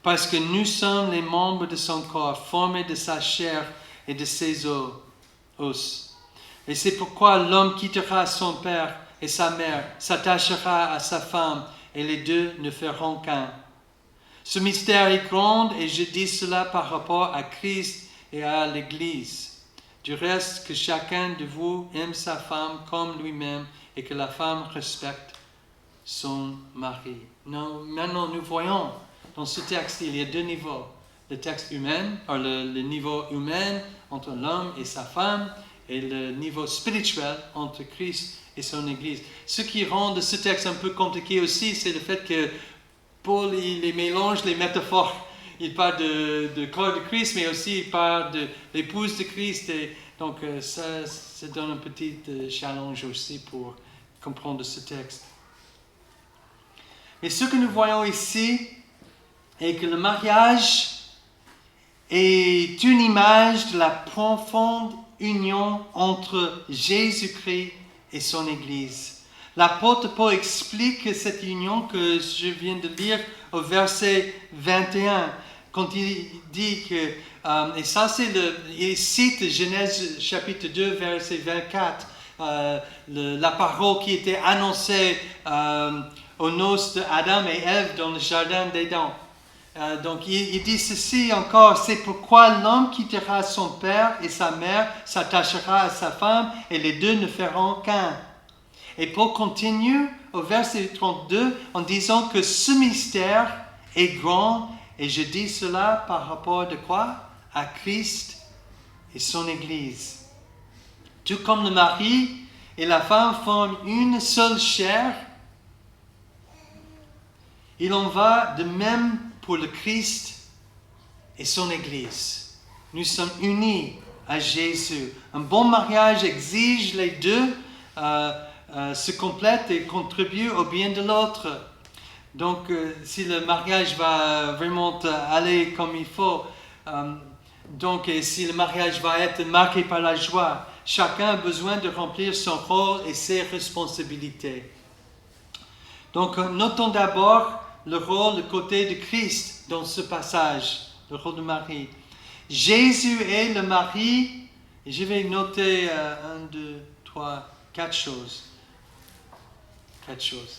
Parce que nous sommes les membres de son corps, formés de sa chair et de ses os. Et c'est pourquoi l'homme quittera son père et sa mère, s'attachera à sa femme, et les deux ne feront qu'un. Ce mystère est grand et je dis cela par rapport à Christ et à l'Église. Du reste, que chacun de vous aime sa femme comme lui-même et que la femme respecte son mari. Maintenant, nous voyons dans ce texte, il y a deux niveaux. Le texte humain, le niveau humain entre l'homme et sa femme, et le niveau spirituel entre Christ et son Église. Ce qui rend ce texte un peu compliqué aussi, c'est le fait que Paul il mélange les métaphores. Il parle de corps de Christ, mais aussi il parle de l'épouse de Christ. Et donc ça donne un petit challenge aussi pour comprendre ce texte. Mais ce que nous voyons ici est que le mariage est une image de la profonde union entre Jésus-Christ et son Église. L'apôtre Paul explique cette union que je viens de lire au verset 21, quand il dit que, et ça il cite Genèse chapitre 2, verset 24, la parole qui était annoncée aux noces d'Adam et Ève dans le jardin d'Éden. Donc il dit ceci encore, c'est pourquoi l'homme quittera son père et sa mère, s'attachera à sa femme et les deux ne feront qu'un. Et Paul continue au verset 32 en disant que ce mystère est grand et je dis cela par rapport de quoi? À Christ et son Église. Tout comme le mari et la femme forment une seule chair, il en va de même pour le Christ et son Église. Nous sommes unis à Jésus. Un bon mariage exige les deux se complètent et contribuent au bien de l'autre. Donc, si le mariage va vraiment aller comme il faut, et si le mariage va être marqué par la joie, chacun a besoin de remplir son rôle et ses responsabilités. Donc, notons d'abord le rôle, le côté de Christ dans ce passage, le rôle de Marie. Jésus est le mari, et je vais noter 1, 2, 3, 4 choses. 4 choses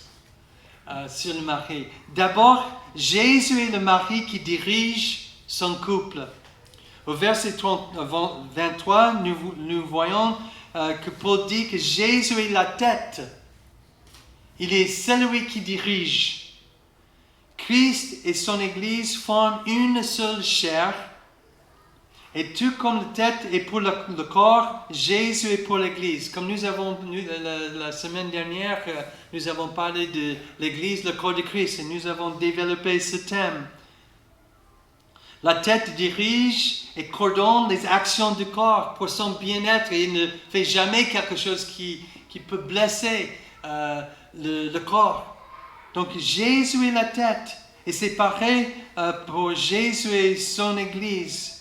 sur le mari. D'abord, Jésus est le mari qui dirige son couple. Au verset 23, nous voyons que Paul dit que Jésus est la tête. Il est celui qui dirige. Christ et son Église forment une seule chair. Et tout comme la tête est pour le corps, Jésus est pour l'Église. Comme nous avons, la semaine dernière, nous avons parlé de l'Église, le corps de Christ, et nous avons développé ce thème. La tête dirige et coordonne les actions du corps pour son bien-être et il ne fait jamais quelque chose qui peut blesser le corps. Donc Jésus est la tête et c'est pareil pour Jésus et son Église.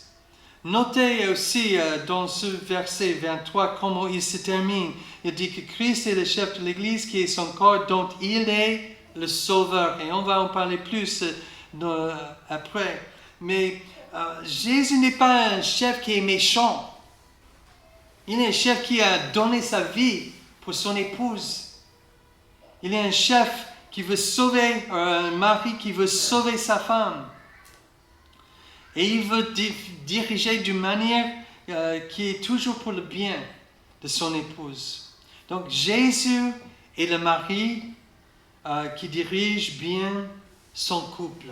Notez aussi dans ce verset 23 comment il se termine. Il dit que Christ est le chef de l'Église qui est son corps dont il est le sauveur. Et on va en parler plus après. Mais Jésus n'est pas un chef qui est méchant. Il est un chef qui a donné sa vie pour son épouse. Il est un chef qui veut sauver, un mari qui veut sauver sa femme. Et il veut diriger d'une manière qui est toujours pour le bien de son épouse. Donc Jésus est le mari qui dirige bien son couple.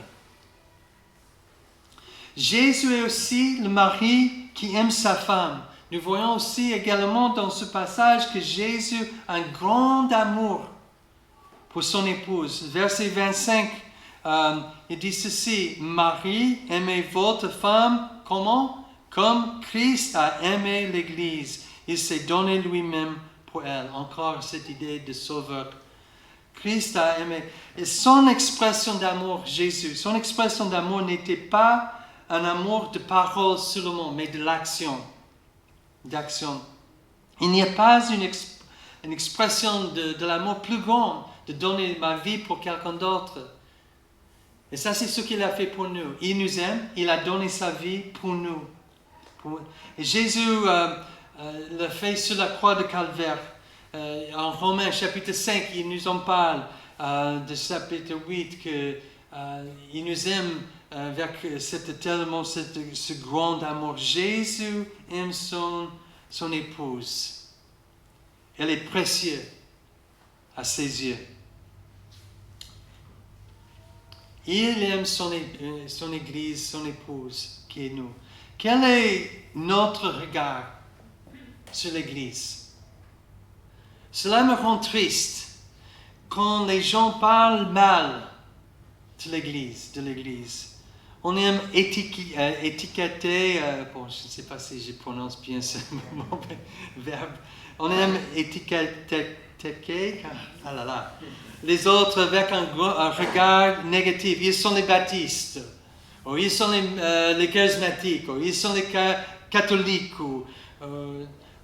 Jésus est aussi le mari qui aime sa femme. Nous voyons aussi également dans ce passage que Jésus a un grand amour pour son épouse. Verset 25, il dit ceci, « Marie, aimez votre femme, comment? Comme Christ a aimé l'Église. Il s'est donné lui-même pour elle. » Encore cette idée de sauveur. Christ a aimé. Et son expression d'amour, Jésus, son expression d'amour n'était pas un amour de parole seulement, mais de l'action. D'action. Il n'y a pas une expression de l'amour plus grande, de donner ma vie pour quelqu'un d'autre. Et ça, c'est ce qu'il a fait pour nous. Il nous aime, il a donné sa vie pour nous. Et Jésus l'a fait sur la croix de Calvaire. En Romains chapitre 5, il nous en parle. de chapitre 8 qu'il nous aime avec tellement ce grand amour. Jésus aime son épouse. Elle est précieuse à ses yeux. Il aime son Église, son épouse, qui est nous. Quel est notre regard sur l'Église? Cela me rend triste quand les gens parlent mal de l'Église. On aime étiqueter, bon, je ne sais pas si je prononce bien ce verbe, on aime étiqueter les autres avec un regard négatif. Ils sont les baptistes, ou ils sont les charismatiques, ou ils sont les catholiques, ou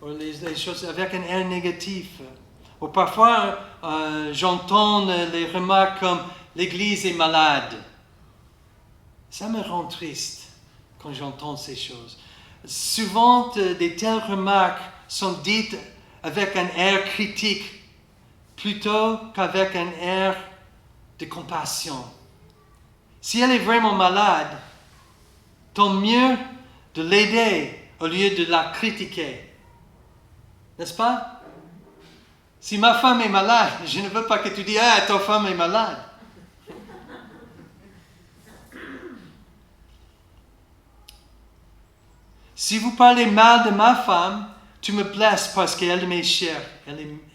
les choses avec un air négatif. Ou parfois, j'entends les remarques comme « l'Église est malade ». Ça me rend triste quand j'entends ces choses. Souvent, de telles remarques sont dites avec un air critique plutôt qu'avec un air de compassion. Si elle est vraiment malade, tant mieux de l'aider au lieu de la critiquer. N'est-ce pas? Si ma femme est malade, je ne veux pas que tu dises « Ah, ta femme est malade ». Si vous parlez mal de ma femme, tu me blesses parce qu'elle m'est chère.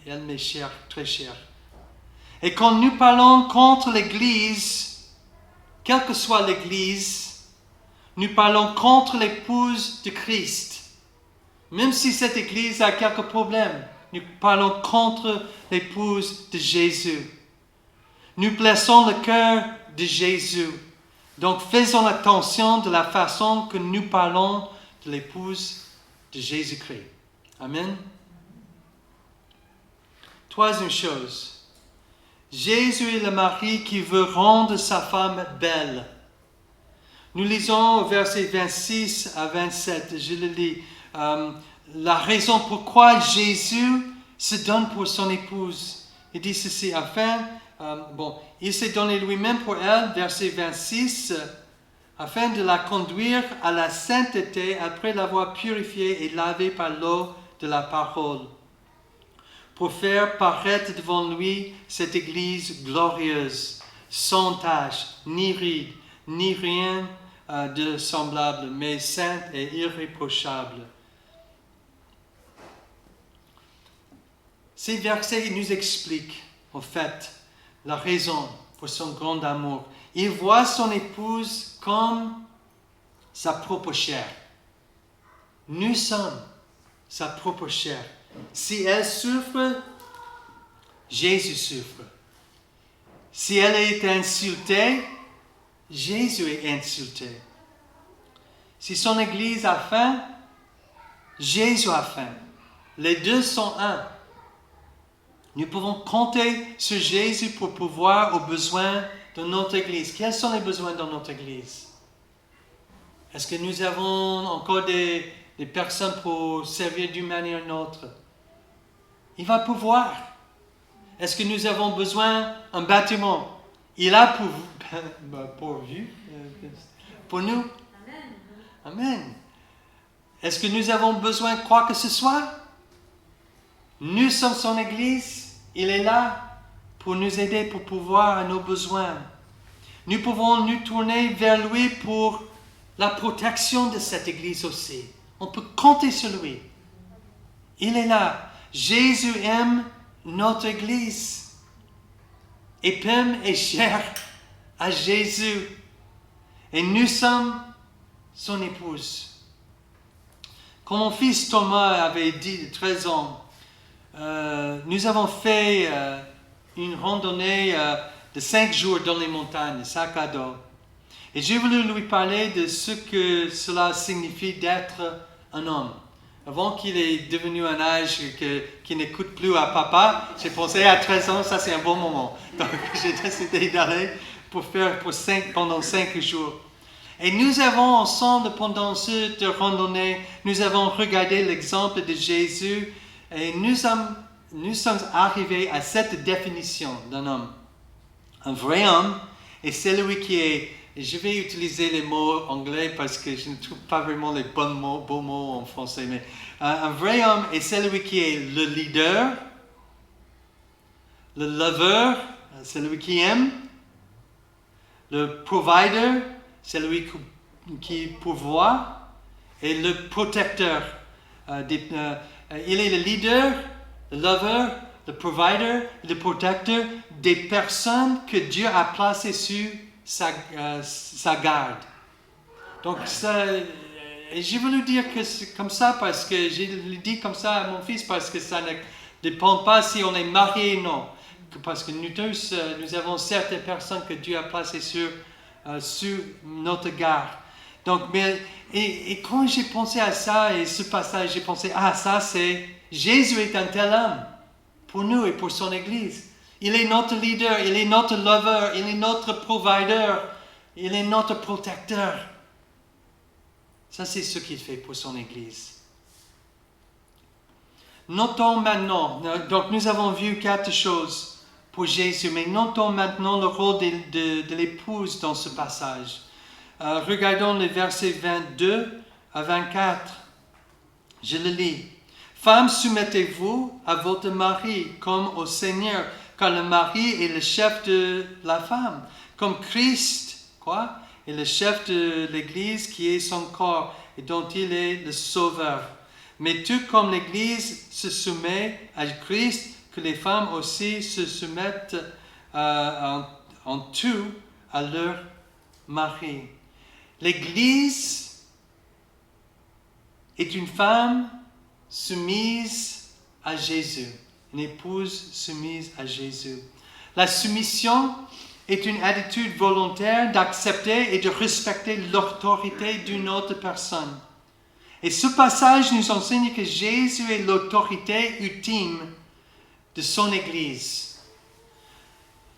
Elle m'est chère, très chère. Et quand nous parlons contre l'Église, quelle que soit l'Église, nous parlons contre l'épouse de Christ. Même si cette Église a quelques problèmes, nous parlons contre l'épouse de Jésus. Nous blessons le cœur de Jésus. Donc faisons attention de la façon que nous parlons de l'épouse de Jésus-Christ. Amen. Troisième chose. Jésus est le mari qui veut rendre sa femme belle. Nous lisons au verset 26 à 27, je le lis. La raison pourquoi Jésus se donne pour son épouse. Il dit ceci, il s'est donné lui-même pour elle, verset 26, afin de la conduire à la sainteté après l'avoir purifiée et lavée par l'eau de la parole, pour faire paraître devant lui cette Église glorieuse, sans tache, ni ride, ni rien de semblable, mais sainte et irréprochable. Ces versets nous expliquent, en fait, la raison pour son grand amour. Il voit son épouse comme sa propre chair. Nous sommes sa propre chair. Si elle souffre, Jésus souffre. Si elle est insultée, Jésus est insulté. Si son Église a faim, Jésus a faim. Les deux sont un. Nous pouvons compter sur Jésus pour pouvoir aux besoins de notre Église. Quels sont les besoins dans notre Église? Est-ce que nous avons encore des personnes pour servir d'une manière ou d'une autre? Il va pouvoir. Est-ce que nous avons besoin d'un bâtiment? Il a pourvu pour nous. Amen. Est-ce que nous avons besoin de quoi que ce soit? Nous sommes son Église. Il est là pour nous aider, pour pouvoir à nos besoins. Nous pouvons nous tourner vers lui pour la protection de cette Église aussi. On peut compter sur lui. Il est là. Jésus aime notre Église. Épime est cher à Jésus. Et nous sommes son épouse. Quand mon fils Thomas avait dit 13 ans, nous avons fait une randonnée de 5 jours dans les montagnes, sac à dos. Et j'ai voulu lui parler de ce que cela signifie d'être un homme. Avant qu'il ait devenu un âge qui n'écoute plus à papa, j'ai pensé à 13 ans, ça c'est un bon moment. Donc j'ai décidé d'aller pendant 5 jours. Et nous avons ensemble, pendant cette randonnée, nous avons regardé l'exemple de Jésus et nous sommes arrivés à cette définition d'un homme. Un vrai homme est celui qui est... Je vais utiliser les mots anglais parce que je ne trouve pas vraiment les beaux mots en français, mais un vrai homme est celui qui est le leader, le lover, celui qui aime, le provider, celui qui pourvoit, et le protecteur. Il est le leader, le lover, le provider, le protecteur des personnes que Dieu a placées sur sa garde. Donc, je veux lui dire que c'est comme ça parce que je lui dis comme ça à mon fils parce que ça ne dépend pas si on est marié ou non. Parce que nous tous, nous avons certaines personnes que Dieu a placées sur notre garde. Donc, et quand j'ai pensé à ça et ce passage, j'ai pensé, ça c'est, Jésus est un tel homme pour nous et pour son Église. Il est notre leader, il est notre lover, il est notre provider, il est notre protecteur. Ça, c'est ce qu'il fait pour son Église. Notons maintenant, donc nous avons vu 4 choses pour Jésus, mais notons maintenant le rôle de l'épouse dans ce passage. Regardons les versets 22 à 24. Je le lis. Femmes, soumettez-vous à votre mari comme au Seigneur, car le mari est le chef de la femme, comme Christ, est le chef de l'Église qui est son corps et dont il est le sauveur. Mais tout comme l'Église se soumet à Christ, que les femmes aussi se soumettent en tout à leur mari. L'Église est une femme soumise à Jésus, une épouse soumise à Jésus. La soumission est une attitude volontaire d'accepter et de respecter l'autorité d'une autre personne. Et ce passage nous enseigne que Jésus est l'autorité ultime de son Église.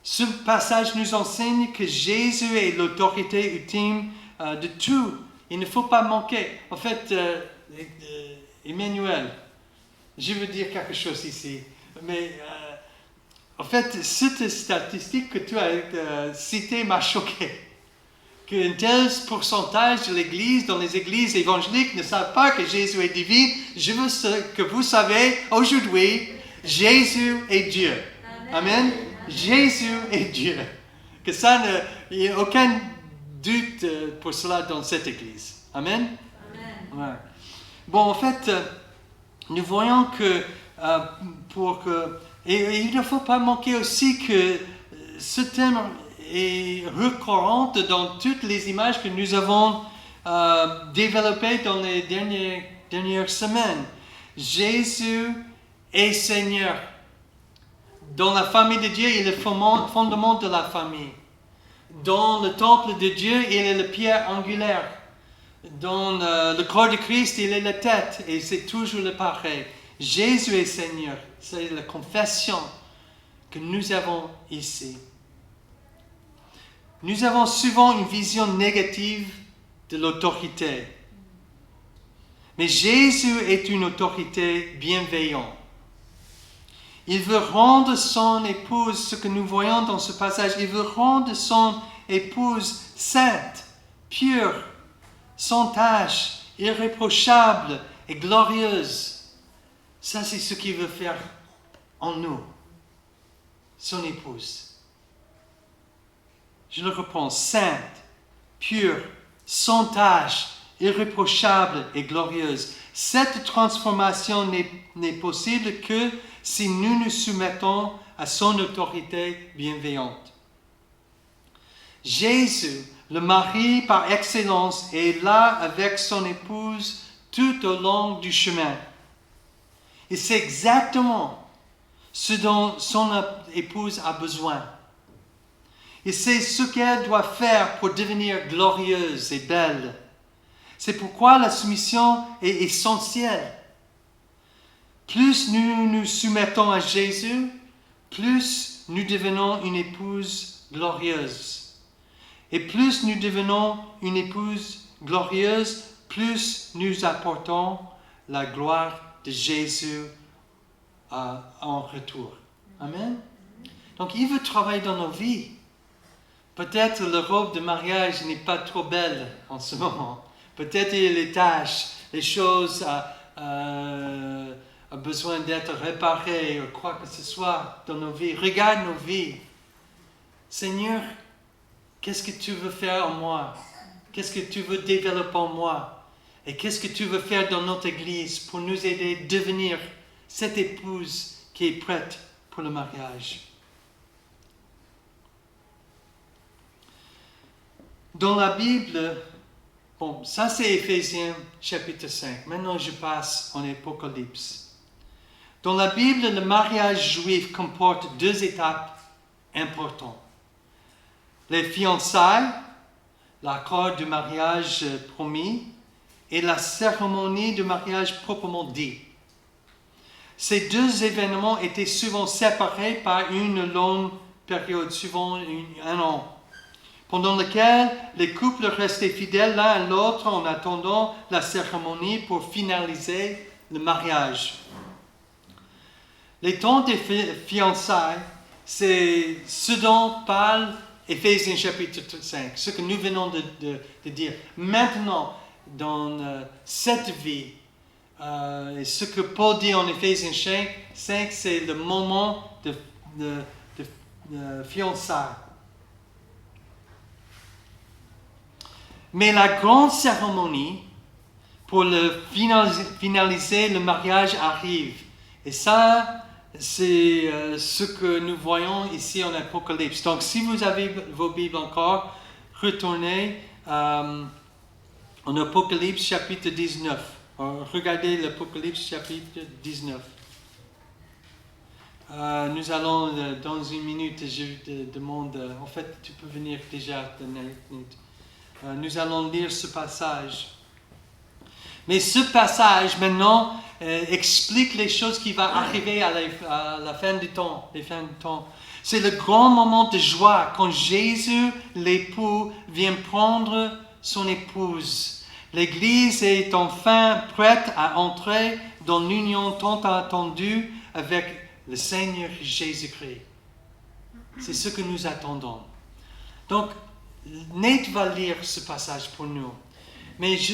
Ce passage nous enseigne que Jésus est l'autorité ultime de tout. Il ne faut pas manquer. En fait, Emmanuel, je veux dire quelque chose ici. Mais en fait, cette statistique que tu as citée m'a choqué. Qu'un tel pourcentage de l'Église, dans les églises évangéliques, ne savent pas que Jésus est divin. Je veux que vous savez, aujourd'hui, Jésus est Dieu. Amen. Jésus est Dieu. Que ça il n'y ait aucun doute pour cela dans cette Église. Amen. Ouais. Bon, en fait, nous voyons que et il ne faut pas manquer aussi que ce thème est récurrent dans toutes les images que nous avons développées dans les dernières semaines. Jésus est Seigneur. Dans la famille de Dieu, il est le fondement de la famille. Dans le temple de Dieu, il est la pierre angulaire. Dans le corps de Christ, il est la tête. Et c'est toujours le pareil. Jésus est Seigneur. C'est la confession que nous avons ici. Nous avons souvent une vision négative de l'autorité. Mais Jésus est une autorité bienveillante. Il veut rendre son épouse, ce que nous voyons dans ce passage, il veut rendre son épouse sainte, pure, sans tache, irréprochable et glorieuse. Ça, c'est ce qu'il veut faire en nous, son épouse. Je le reprends, sainte, pure, sans tache, irréprochable et glorieuse. Cette transformation n'est possible que si nous nous soumettons à son autorité bienveillante. Jésus, le mari par excellence, est là avec son épouse tout au long du chemin. Et c'est exactement ce dont son épouse a besoin. Et c'est ce qu'elle doit faire pour devenir glorieuse et belle. C'est pourquoi la soumission est essentielle. Plus nous nous soumettons à Jésus, plus nous devenons une épouse glorieuse. Et plus nous devenons une épouse glorieuse, plus nous apportons la gloire de Jésus en retour. Amen. Donc il veut travailler dans nos vies. Peut-être la robe de mariage n'est pas trop belle en ce moment. Peut-être il y a les tâches, les choses ont besoin d'être réparées ou quoi que ce soit dans nos vies. Regarde nos vies. Seigneur, qu'est-ce que tu veux faire en moi? Qu'est-ce que tu veux développer en moi? Et qu'est-ce que tu veux faire dans notre Église pour nous aider à devenir cette épouse qui est prête pour le mariage? Dans la Bible, bon, ça c'est Éphésiens chapitre 5. Maintenant je passe en Apocalypse. Dans la Bible, le mariage juif comporte 2 étapes importantes. Les fiançailles, l'accord du mariage promis, et la cérémonie du mariage proprement dit. Ces 2 événements étaient souvent séparés par une longue période, souvent un an, pendant lequel les couples restaient fidèles l'un à l'autre en attendant la cérémonie pour finaliser le mariage. Les temps des fiançailles, c'est ce dont parle Éphésiens chapitre 5, ce que nous venons de dire. Maintenant, dans cette vie, et ce que Paul dit en Éphésiens 5, c'est le moment de fiançailles. Mais la grande cérémonie pour finaliser le mariage arrive. Et ça, c'est ce que nous voyons ici en Apocalypse. Donc, si vous avez vos Bibles encore, retournez en Apocalypse chapitre 19. Regardez l'Apocalypse chapitre 19. Nous allons, dans une minute, je te demande, en fait, tu peux venir déjà dans une minute. Nous allons lire ce passage. Mais ce passage, maintenant, explique les choses qui vont arriver à la fin du temps. C'est le grand moment de joie quand Jésus, l'époux, vient prendre son épouse. L'Église est enfin prête à entrer dans l'union tant attendue avec le Seigneur Jésus-Christ. C'est ce que nous attendons. Donc, Nate va lire ce passage pour nous. Mais je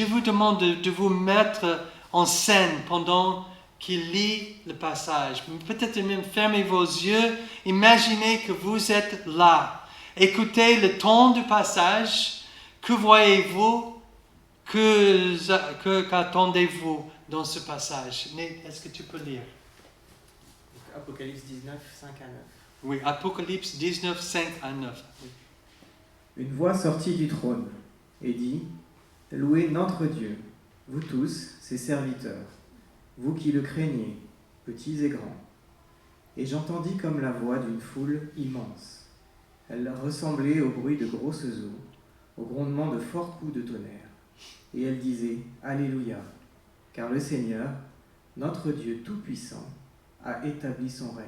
vous demande de vous mettre en scène pendant qu'il lit le passage. Peut-être même fermez vos yeux. Imaginez que vous êtes là. Écoutez le ton du passage. Que voyez-vous? Qu'attendez-vous dans ce passage? Nate, est-ce que tu peux lire? Apocalypse 19, 5 à 9. Oui, Apocalypse 19, 5 à 9. Oui. Une voix sortit du trône et dit : Louez notre Dieu, vous tous, ses serviteurs, vous qui le craignez, petits et grands. Et j'entendis comme la voix d'une foule immense. Elle ressemblait au bruit de grosses eaux, au grondement de forts coups de tonnerre. Et elle disait : Alléluia, car le Seigneur, notre Dieu Tout-Puissant, a établi son règne.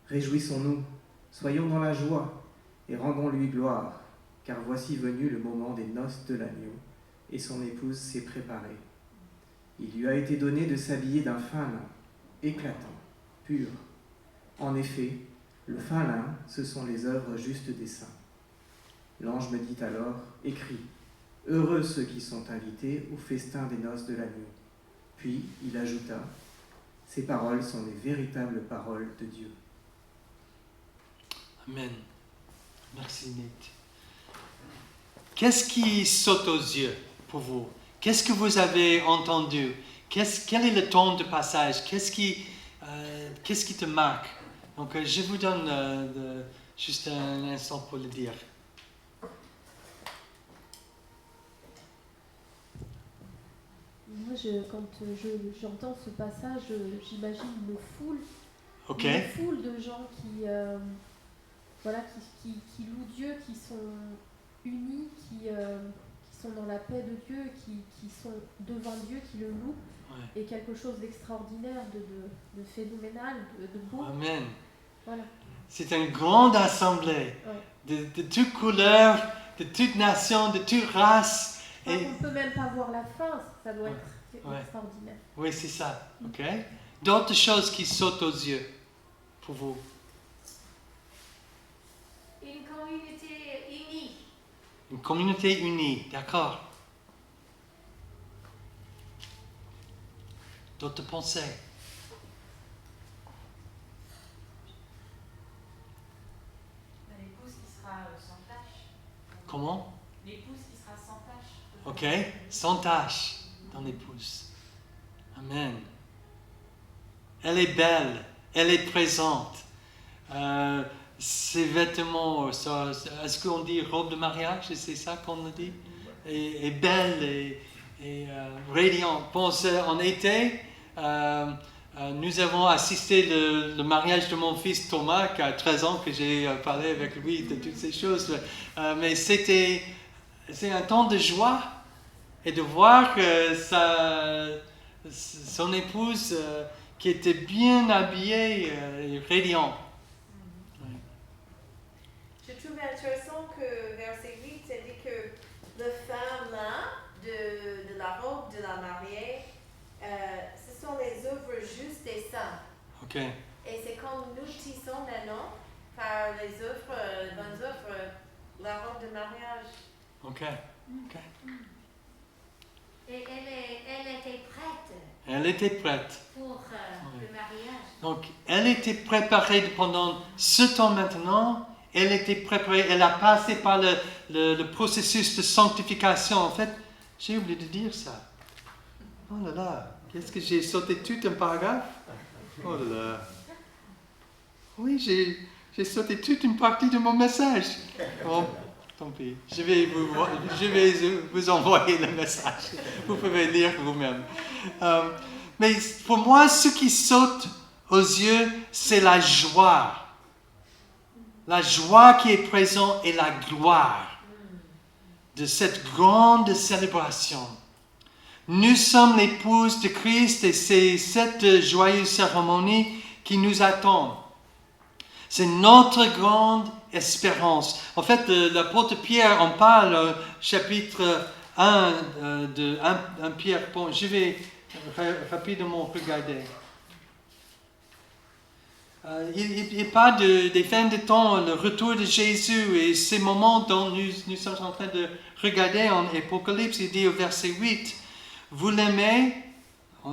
Réjouissons-nous, soyons dans la joie, et rendons-lui gloire, car voici venu le moment des noces de l'agneau, et son épouse s'est préparée. Il lui a été donné de s'habiller d'un fin lin, éclatant, pur. En effet, le fin lin, ce sont les œuvres justes des saints. L'ange me dit alors : Écris, heureux ceux qui sont invités au festin des noces de l'agneau. Puis il ajouta : Ces paroles sont les véritables paroles de Dieu. Amen. Merci Nate. Qu'est-ce qui saute aux yeux pour vous? Qu'est-ce que vous avez entendu? Quel est le ton de passage? Qu'est-ce qui te marque? Donc je vous donne juste un instant pour le dire. Moi, quand j'entends ce passage, j'imagine une foule, Okay. une foule de gens qui louent Dieu, qui sont unis, qui sont dans la paix de Dieu, qui sont devant Dieu, qui le louent, Ouais. et quelque chose d'extraordinaire, de phénoménal, de beau. Amen. Voilà. C'est une grande assemblée de toutes couleurs, de toutes nations, de toutes races. On ne peut même pas voir la fin, ça doit être extraordinaire. Oui, c'est ça. Ok. D'autres choses qui sautent aux yeux pour vous. Une Une communauté unie, d'accord? D'autres pensées? L'épouse qui sera sans tâche. Comment? L'épouse qui sera sans tâche. Ok, sans tâche dans l'épouse. Amen. Elle est belle, elle est présente. Ses vêtements, est-ce qu'on dit robe de mariage? C'est ça qu'on dit? Est belle et radiante. Bon, en été, nous avons assisté le mariage de mon fils Thomas, qui a 13 ans, que j'ai parlé avec lui de toutes ces choses. Mais c'est un temps de joie et de voir que son épouse, qui était bien habillée, radiante. Je trouve intéressant que verset 8, c'est dit que la femme là, de la robe de la mariée, ce sont les œuvres justes et saintes. Ok. Et c'est comme nous tissons maintenant, par les œuvres, bonnes œuvres, la robe de mariage. Ok. Ok. Et elle était prête Elle était prête. pour le mariage. Donc, elle était préparée pendant ce temps maintenant. Elle était préparée. Elle a passé par le processus de sanctification. En fait, j'ai oublié de dire ça. Oh là là. Qu'est-ce que j'ai sauté tout un paragraphe? Oh là là. Oui, j'ai sauté toute une partie de mon message. Bon, tant pis. Je vais vous envoyer le message. Vous pouvez lire vous-même. Mais pour moi, ce qui saute aux yeux, c'est la joie. La joie qui est présente et la gloire de cette grande célébration. Nous sommes l'épouse de Christ et c'est cette joyeuse cérémonie qui nous attend. C'est notre grande espérance. En fait, l'apôtre Pierre en parle, chapitre 1 de 1 Pierre. Bon, je vais rapidement regarder. Il parle des fins de temps, le retour de Jésus et ces moments dont nous sommes en train de regarder en Apocalypse. Il dit au verset 8, vous l'aimez,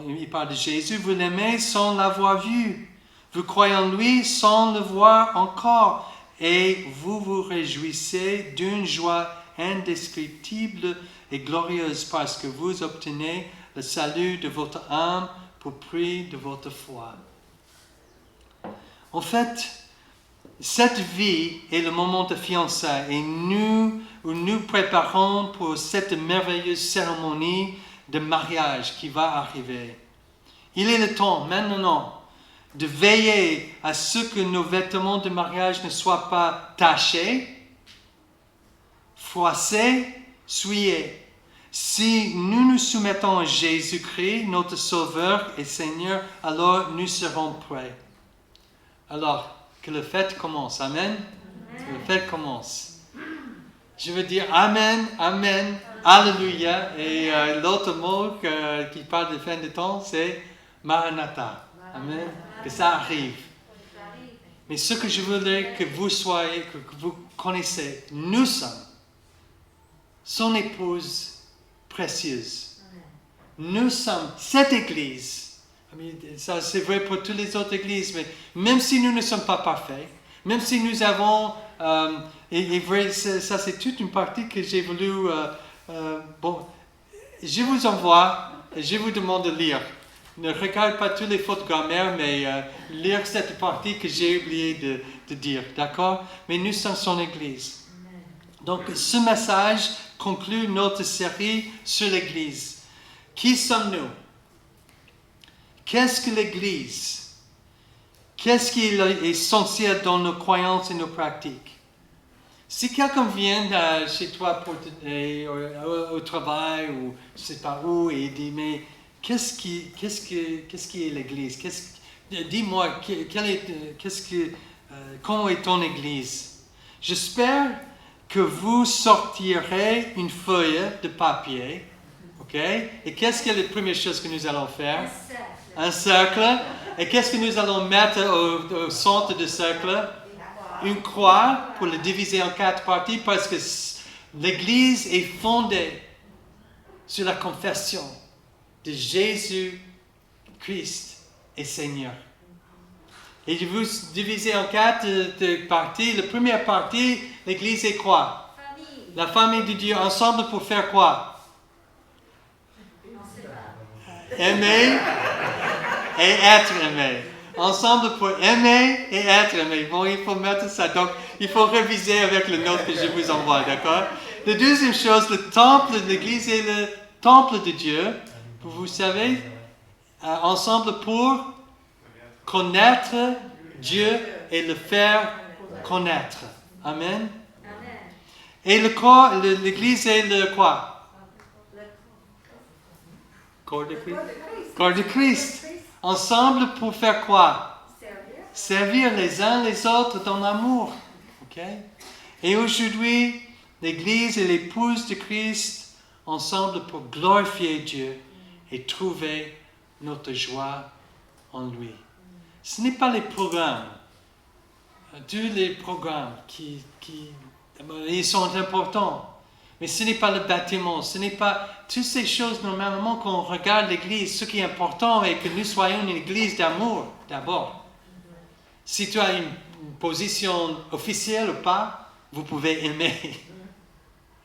il parle de Jésus, vous l'aimez sans l'avoir vu. Vous croyez en lui sans le voir encore. Et vous vous réjouissez d'une joie indescriptible et glorieuse parce que vous obtenez le salut de votre âme pour prix de votre foi. En fait, cette vie est le moment de fiançailles et nous préparons pour cette merveilleuse cérémonie de mariage qui va arriver. Il est le temps maintenant de veiller à ce que nos vêtements de mariage ne soient pas tachés, froissés, souillés. Si nous nous soumettons à Jésus-Christ, notre Sauveur et Seigneur, alors nous serons prêts. Alors, que le fête commence. Amen. Que le fête commence. Je veux dire Amen, Amen, Alléluia. Et l'autre mot qui parle de fin de temps, c'est Maranatha. Amen. Que ça arrive. Mais ce que je voudrais que vous soyez, que vous connaissez, nous sommes son épouse précieuse. Nous sommes cette église. Ça, c'est vrai pour toutes les autres églises, mais même si nous ne sommes pas parfaits, même si nous avons... et vrai, ça, c'est toute une partie que j'ai voulu... bon, je vous envoie, et je vous demande de lire. Ne regarde pas toutes les fautes de grammaire, mais lire cette partie que j'ai oublié de dire, d'accord? Mais nous sommes son église. Donc, ce message conclut notre série sur l'église. Qui sommes-nous? Qu'est-ce que l'Église? Qu'est-ce qui est essentiel dans nos croyances et nos pratiques? Si quelqu'un vient chez toi au travail ou je ne sais pas où et dit mais qu'est-ce qui est l'Église? Dis-moi comment est ton Église? J'espère que vous sortirez une feuille de papier, ok? Et qu'est-ce que est la première chose que nous allons faire? Un cercle. Et qu'est-ce que nous allons mettre au centre du cercle? Une croix pour le diviser en 4 parties parce que l'Église est fondée sur la confession de Jésus-Christ est Seigneur. Et je vous divisez en 4 parties. La première partie, l'Église est quoi? Famille. La famille de Dieu, ensemble pour faire quoi? On ne sait pas. Aimer et être aimé. Ensemble pour aimer et être aimé. Bon, il faut mettre ça. Donc, il faut réviser avec le note que je vous envoie, d'accord? La deuxième chose, le temple de l'Église est le temple de Dieu. Vous savez, ensemble pour connaître Dieu et le faire connaître. Amen. Amen. Et le corps, l'Église est le quoi? Corps de Christ. Corps de Christ. Ensemble pour faire quoi? Servir les uns les autres dans l'amour. Ok? Et aujourd'hui, l'Église et l'épouse de Christ, ensemble pour glorifier Dieu et trouver notre joie en lui. Ce n'est pas les programmes. Tous les programmes ils sont importants. Mais ce n'est pas le bâtiment, ce n'est pas toutes ces choses normalement quand on regarde l'Église. Ce qui est important est que nous soyons une Église d'amour d'abord. Si tu as une position officielle ou pas, vous pouvez aimer.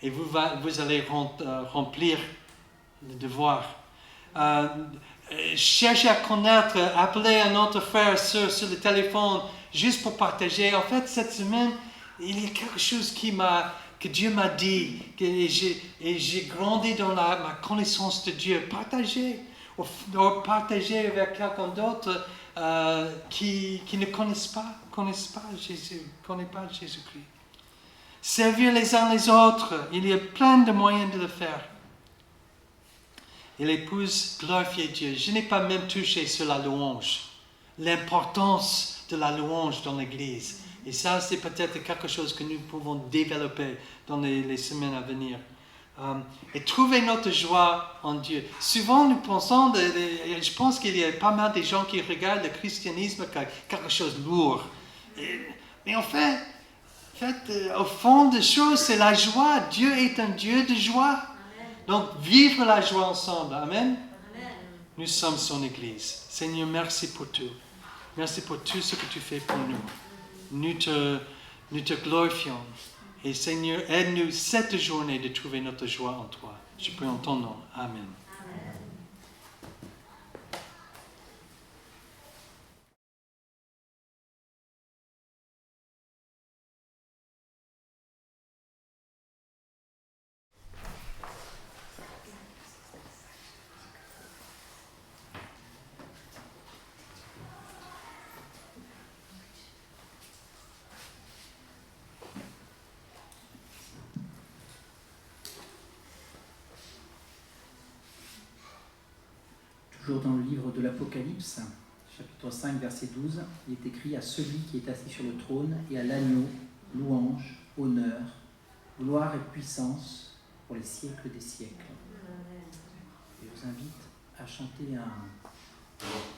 Et vous allez remplir le devoir. Cherchez à connaître, appelez un autre frère sur le téléphone juste pour partager. En fait, cette semaine, il y a quelque chose que Dieu m'a dit, et j'ai grandi dans ma connaissance de Dieu. Partagez, ou partagez avec quelqu'un d'autre qui ne connaissent pas Jésus-Christ. Servir les uns les autres, il y a plein de moyens de le faire. Et l'épouse glorifier Dieu. Je n'ai pas même touché sur la louange, l'importance de la louange dans l'Église. Et ça, c'est peut-être quelque chose que nous pouvons développer dans les semaines à venir. Et trouver notre joie en Dieu. Souvent, nous pensons, je pense qu'il y a pas mal de gens qui regardent le christianisme comme quelque chose de lourd. Mais en fait, au fond des choses, c'est la joie. Dieu est un Dieu de joie. Donc, vivre la joie ensemble. Amen. Amen. Nous sommes son Église. Seigneur, merci pour tout. Merci pour tout ce que tu fais pour nous. Nous te glorifions. Et Seigneur, aide-nous cette journée de trouver notre joie en toi. Je prie en ton nom. Amen. Toujours dans le livre de l'Apocalypse, chapitre 5, verset 12, il est écrit « À celui qui est assis sur le trône et à l'agneau, louange, honneur, gloire et puissance pour les siècles des siècles. » Je vous invite à chanter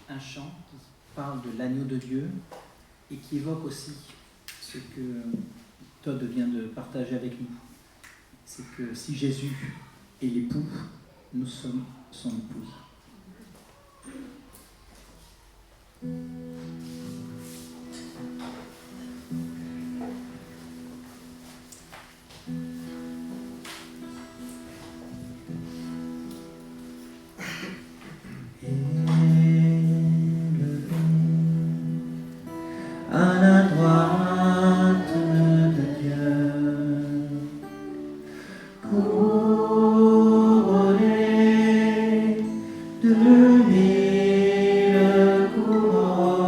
un chant qui parle de l'agneau de Dieu et qui évoque aussi ce que Todd vient de partager avec nous. C'est que si Jésus est l'époux, nous sommes son épouse. À la droite de Dieu, couronné de mille couronnes.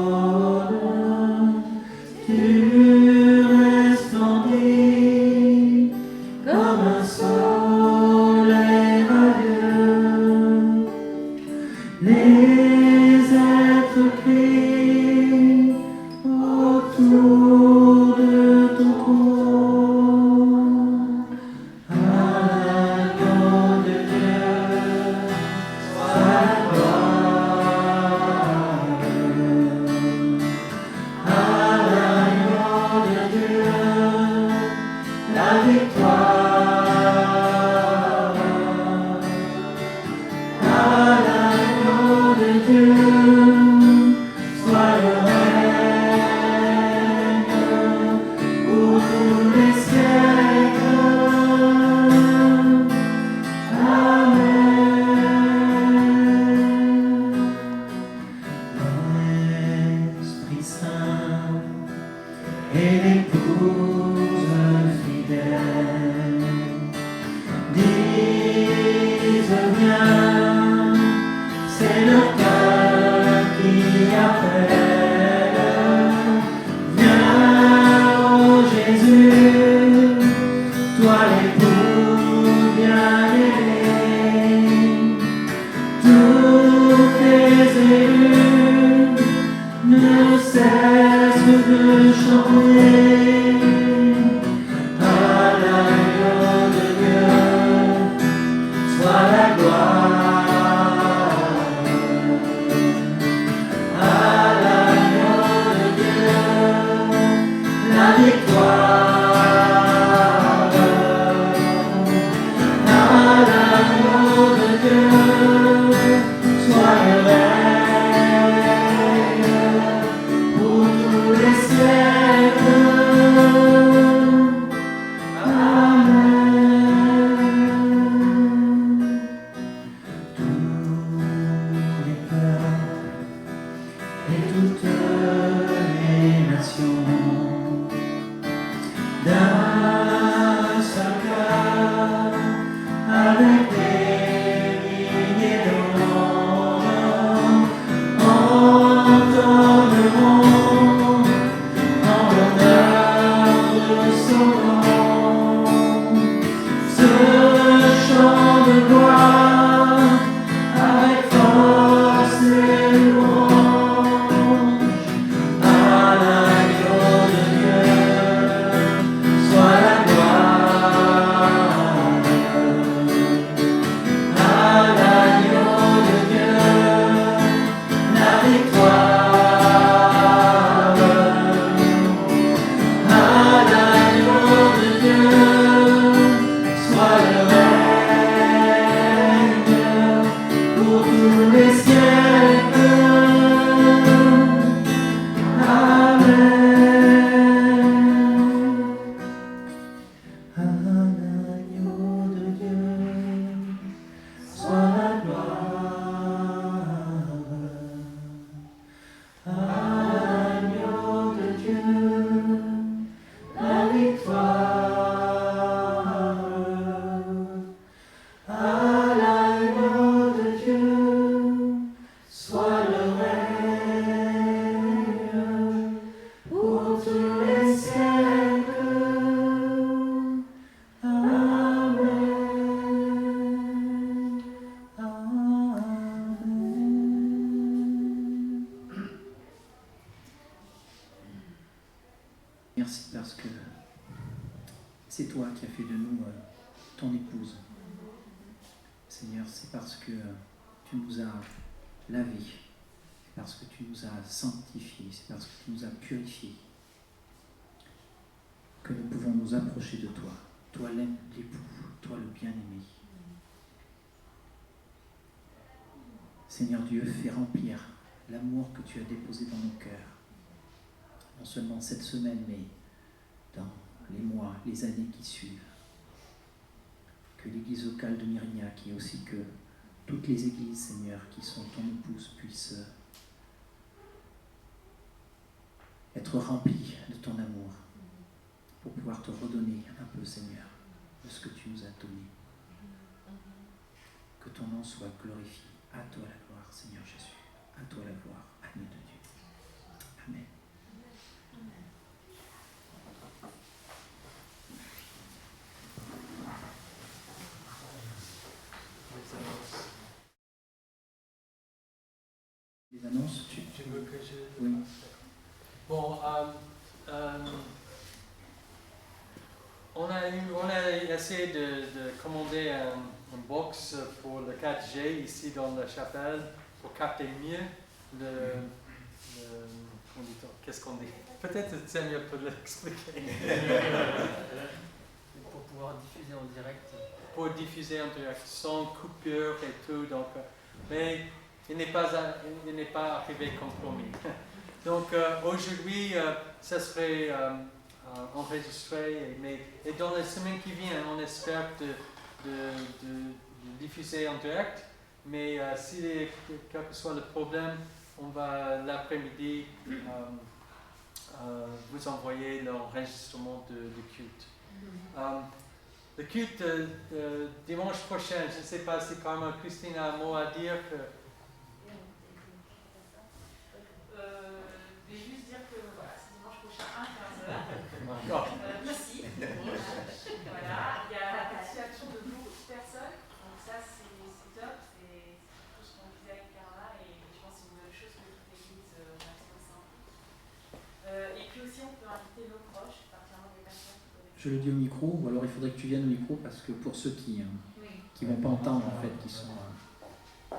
c'est toi qui as fait de nous ton épouse. Seigneur, c'est parce que tu nous as lavés, c'est parce que tu nous as sanctifiés, c'est parce que tu nous as purifiés que nous pouvons nous approcher de toi. Toi l'époux, toi le bien-aimé. Seigneur Dieu, fais remplir l'amour que tu as déposé dans nos cœurs, non seulement cette semaine, mais dans les mois, les années qui suivent. Que l'église locale de Myrignac et aussi que toutes les églises, Seigneur, qui sont ton épouse, puissent être remplies de ton amour pour pouvoir te redonner un peu, Seigneur, de ce que tu nous as donné. Que ton nom soit glorifié. À toi la gloire, Seigneur Jésus. À toi la gloire, agneau de Dieu. Amen. Les annonces, Tu veux que je... Oui. Bon, on a essayé de commander un box pour le 4G ici dans la chapelle pour capter mieux qu'est-ce qu'on dit? Peut-être Seigneur peut l'expliquer. Pour pouvoir diffuser en direct. Pour diffuser en direct, sans coupure et tout. Donc, mais il n'est pas arrivé compromis. Donc aujourd'hui, ça serait enregistré, et dans les semaines qui viennent, on espère de diffuser en direct. Mais quel que soit le problème, on va l'après-midi vous envoyer l'enregistrement du culte. Le culte dimanche prochain, je ne sais pas si Carmen Christine a un mot à dire. Je vais juste dire que voilà, c'est dimanche prochain à 15h. D'accord. Ici, voilà, il y a la participation de beaucoup de personnes, donc ça c'est top, c'est tout ce qu'on disait avec Carla, et je pense que c'est une bonne chose que toute l'église maximum s'implique. Et puis aussi on peut inviter nos proches, particulièrement des personnes qui connaissent. Je le dis au micro, ou alors il faudrait que tu viennes au micro, parce que pour ceux qui ne vont pas entendre, en fait, qui sont en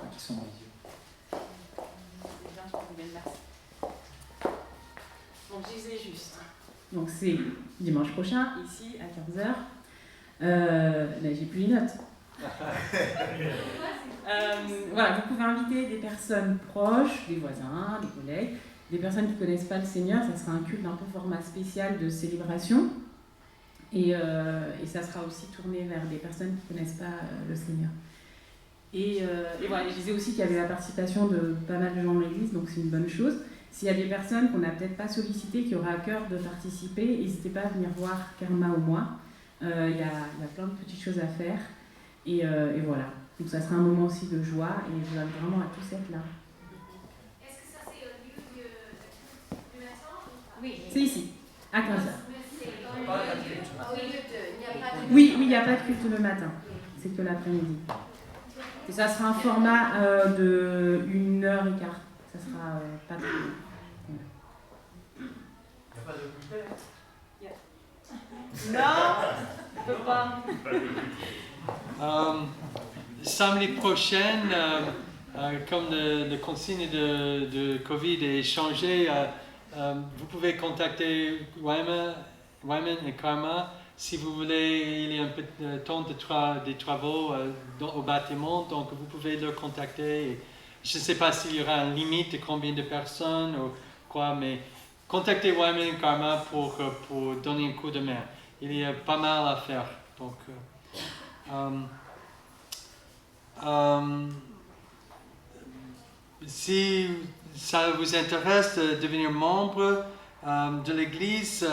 visio. C'est bien, je peux vous merci. Donc je disais juste. Donc c'est dimanche prochain, ici, à 15h. Là, j'ai plus les notes. Voilà, vous pouvez inviter des personnes proches, des voisins, des collègues, des personnes qui ne connaissent pas le Seigneur. Ça sera un culte un peu format spécial de célébration. Et ça sera aussi tourné vers des personnes qui ne connaissent pas le Seigneur. Et voilà, je disais aussi qu'il y avait la participation de pas mal de gens dans l'église, donc c'est une bonne chose. S'il y a des personnes qu'on n'a peut-être pas sollicitées, qui auraient à cœur de participer, n'hésitez pas à venir voir Karma ou moi. Il y a plein de petites choses à faire. Et voilà. Donc ça sera un moment aussi de joie, et je vous invite vraiment à tous être là. Est-ce que ça c'est au lieu du matin ou pas? Oui. C'est ici, à 15h. Oui, Oui, il n'y a pas de culte le matin. C'est que l'après-midi. Et ça sera un format de 1h15. Ça sera pas très long. Il n'y a pas de culte. Non, je peux pas. Samedi prochain, comme le consigne de Covid est changé, vous pouvez contacter Wyman et Karma si vous voulez. Il y a un peu de temps des travaux au bâtiment, donc vous pouvez le contacter. Et je ne sais pas s'il y aura une limite de combien de personnes ou quoi, mais contactez Wyman et Karma pour donner un coup de main. Il y a pas mal à faire. Donc, si ça vous intéresse de devenir membre de l'église,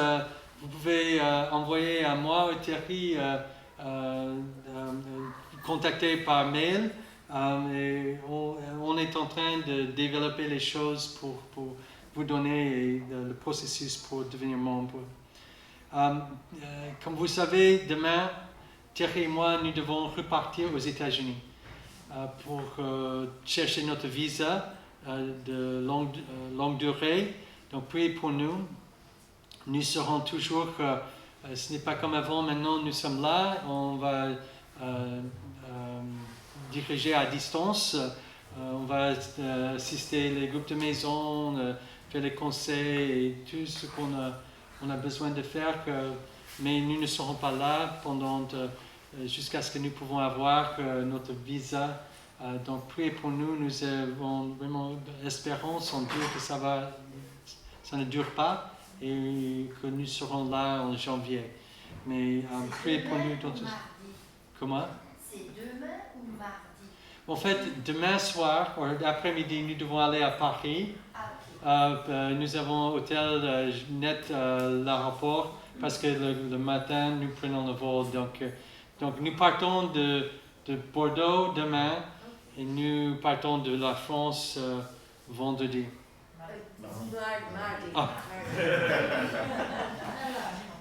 vous pouvez envoyer à moi ou Thierry, contacter par mail. Et on est en train de développer les choses pour vous donner le processus pour devenir membre. Comme vous savez, demain, Thierry et moi, nous devons repartir aux États-Unis pour chercher notre visa de longue durée. Donc, priez pour nous. Nous serons toujours ce n'est pas comme avant, maintenant nous sommes là, on va diriger à distance, on va assister les groupes de maison, faire les conseils et tout ce qu'on a besoin de faire, mais nous ne serons pas là jusqu'à ce que nous pouvons avoir notre visa. Donc priez pour nous, nous avons vraiment espérance en Dieu que ça ne dure pas et que nous serons là en janvier. Mais priez pour nous. Comment? C'est demain ou mardi? En fait, demain soir, ou après-midi, nous devons aller à Paris. Nous avons hôtel net l'aéroport parce que le matin, nous prenons le vol. Donc nous partons de Bordeaux demain et nous partons de la France vendredi. Mardi. Ah.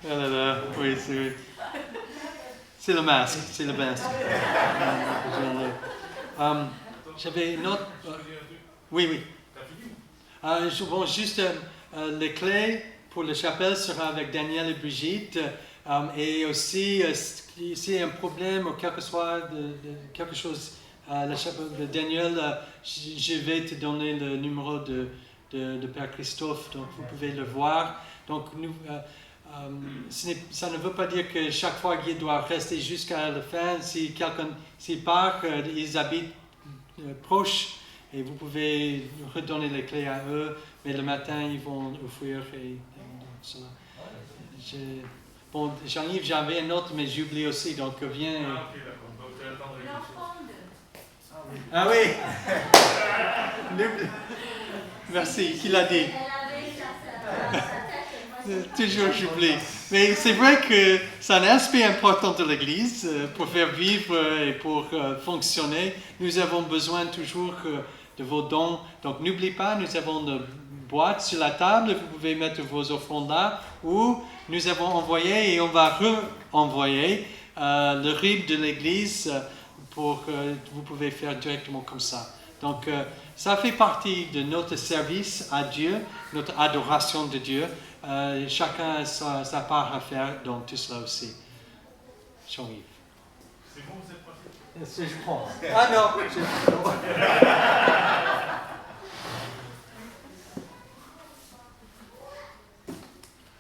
Ah là là, oui, c'est le masque, c'est le masque. J'avais une autre... Oui. Bon, juste les clés pour la chapelle sera avec Daniel et Brigitte. Et aussi, s'il y a un problème ou quelque chose, la chapelle de Daniel, je vais te donner le numéro de Père Christophe, donc vous pouvez le voir. Donc, ça ne veut pas dire que chaque fois Guy doit rester jusqu'à la fin. S'il part, ils habitent proches et vous pouvez redonner les clés à eux, mais le matin ils vont ouvrir et cela. Bon, Jean-Yves, j'avais un autre, mais j'oublie aussi, donc viens. Ah oui. Merci, qui l'a dit? Toujours j'oublie. Mais c'est vrai que c'est un aspect important de l'Église pour faire vivre et pour fonctionner. Nous avons besoin toujours de vos dons. Donc n'oubliez pas, nous avons une boîte sur la table. Vous pouvez mettre vos offrandes là. Ou nous avons envoyé et on va re-envoyer le RIB de l'Église pour que vous pouvez faire directement comme ça. Donc ça fait partie de notre service à Dieu, notre adoration de Dieu. Chacun a sa part à faire dans tout cela aussi. Jean-Yves. C'est bon, vous êtes parti? Est-ce que je prends? Ah non,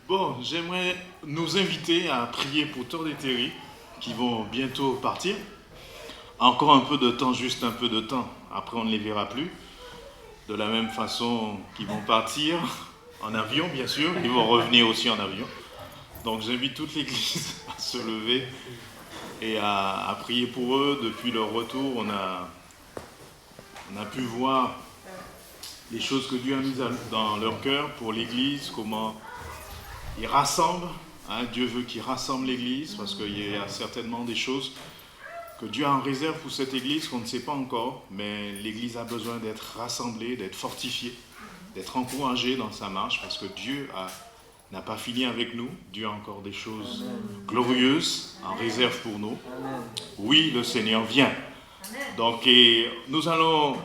Bon, j'aimerais nous inviter à prier pour Todd et Terry qui vont bientôt partir. Encore un peu de temps, juste un peu de temps. Après, on ne les verra plus. De la même façon qu'ils vont partir en avion, bien sûr. Ils vont revenir aussi en avion. Donc, j'invite toute l'Église à se lever et à prier pour eux. Depuis leur retour, on a pu voir les choses que Dieu a mises dans leur cœur pour l'Église, comment ils rassemblent. Dieu veut qu'ils rassemblent l'Église parce qu'il y a certainement des choses que Dieu a en réserve pour cette Église qu'on ne sait pas encore, mais l'Église a besoin d'être rassemblée, d'être fortifiée, d'être encouragée dans sa marche parce que Dieu n'a pas fini avec nous. Dieu a encore des choses glorieuses en réserve pour nous. Oui, le Seigneur vient. Donc, nous allons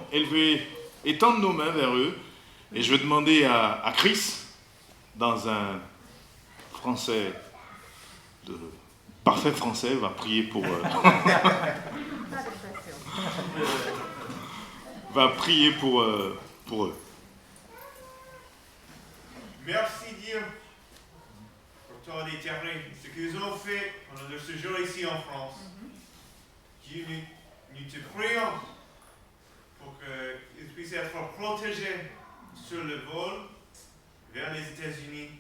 étendre nos mains vers eux et je vais demander à Chris, dans un français parfait français, va prier pour va prier pour eux. Merci Dieu pour Todd et Terry, ce qu'ils ont fait pendant leur séjour ici en France. Dieu, nous te prions pour qu'ils puissent être protégés sur le vol vers les États-Unis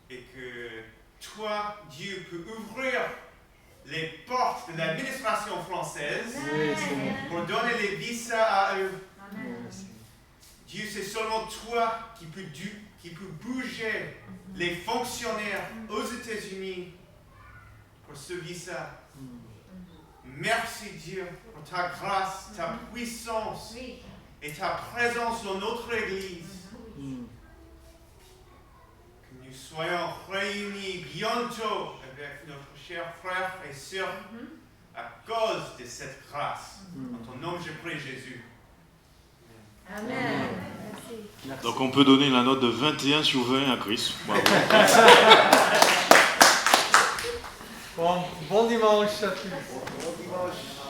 et que toi, Dieu, peux ouvrir les portes de l'administration française pour donner les visas à eux. Dieu, c'est seulement toi qui peux bouger les fonctionnaires aux États-Unis pour ce visa. Merci Dieu pour ta grâce, ta puissance et ta présence dans notre Église. Que nous soyons réunis bientôt avec notre chers frères et sœurs à cause de cette grâce. En ton nom, je prie Jésus. Amen. Merci. Donc on peut donner la note de 21 sur 20 à Chris. Bravo. Bon dimanche à tous. Bon dimanche.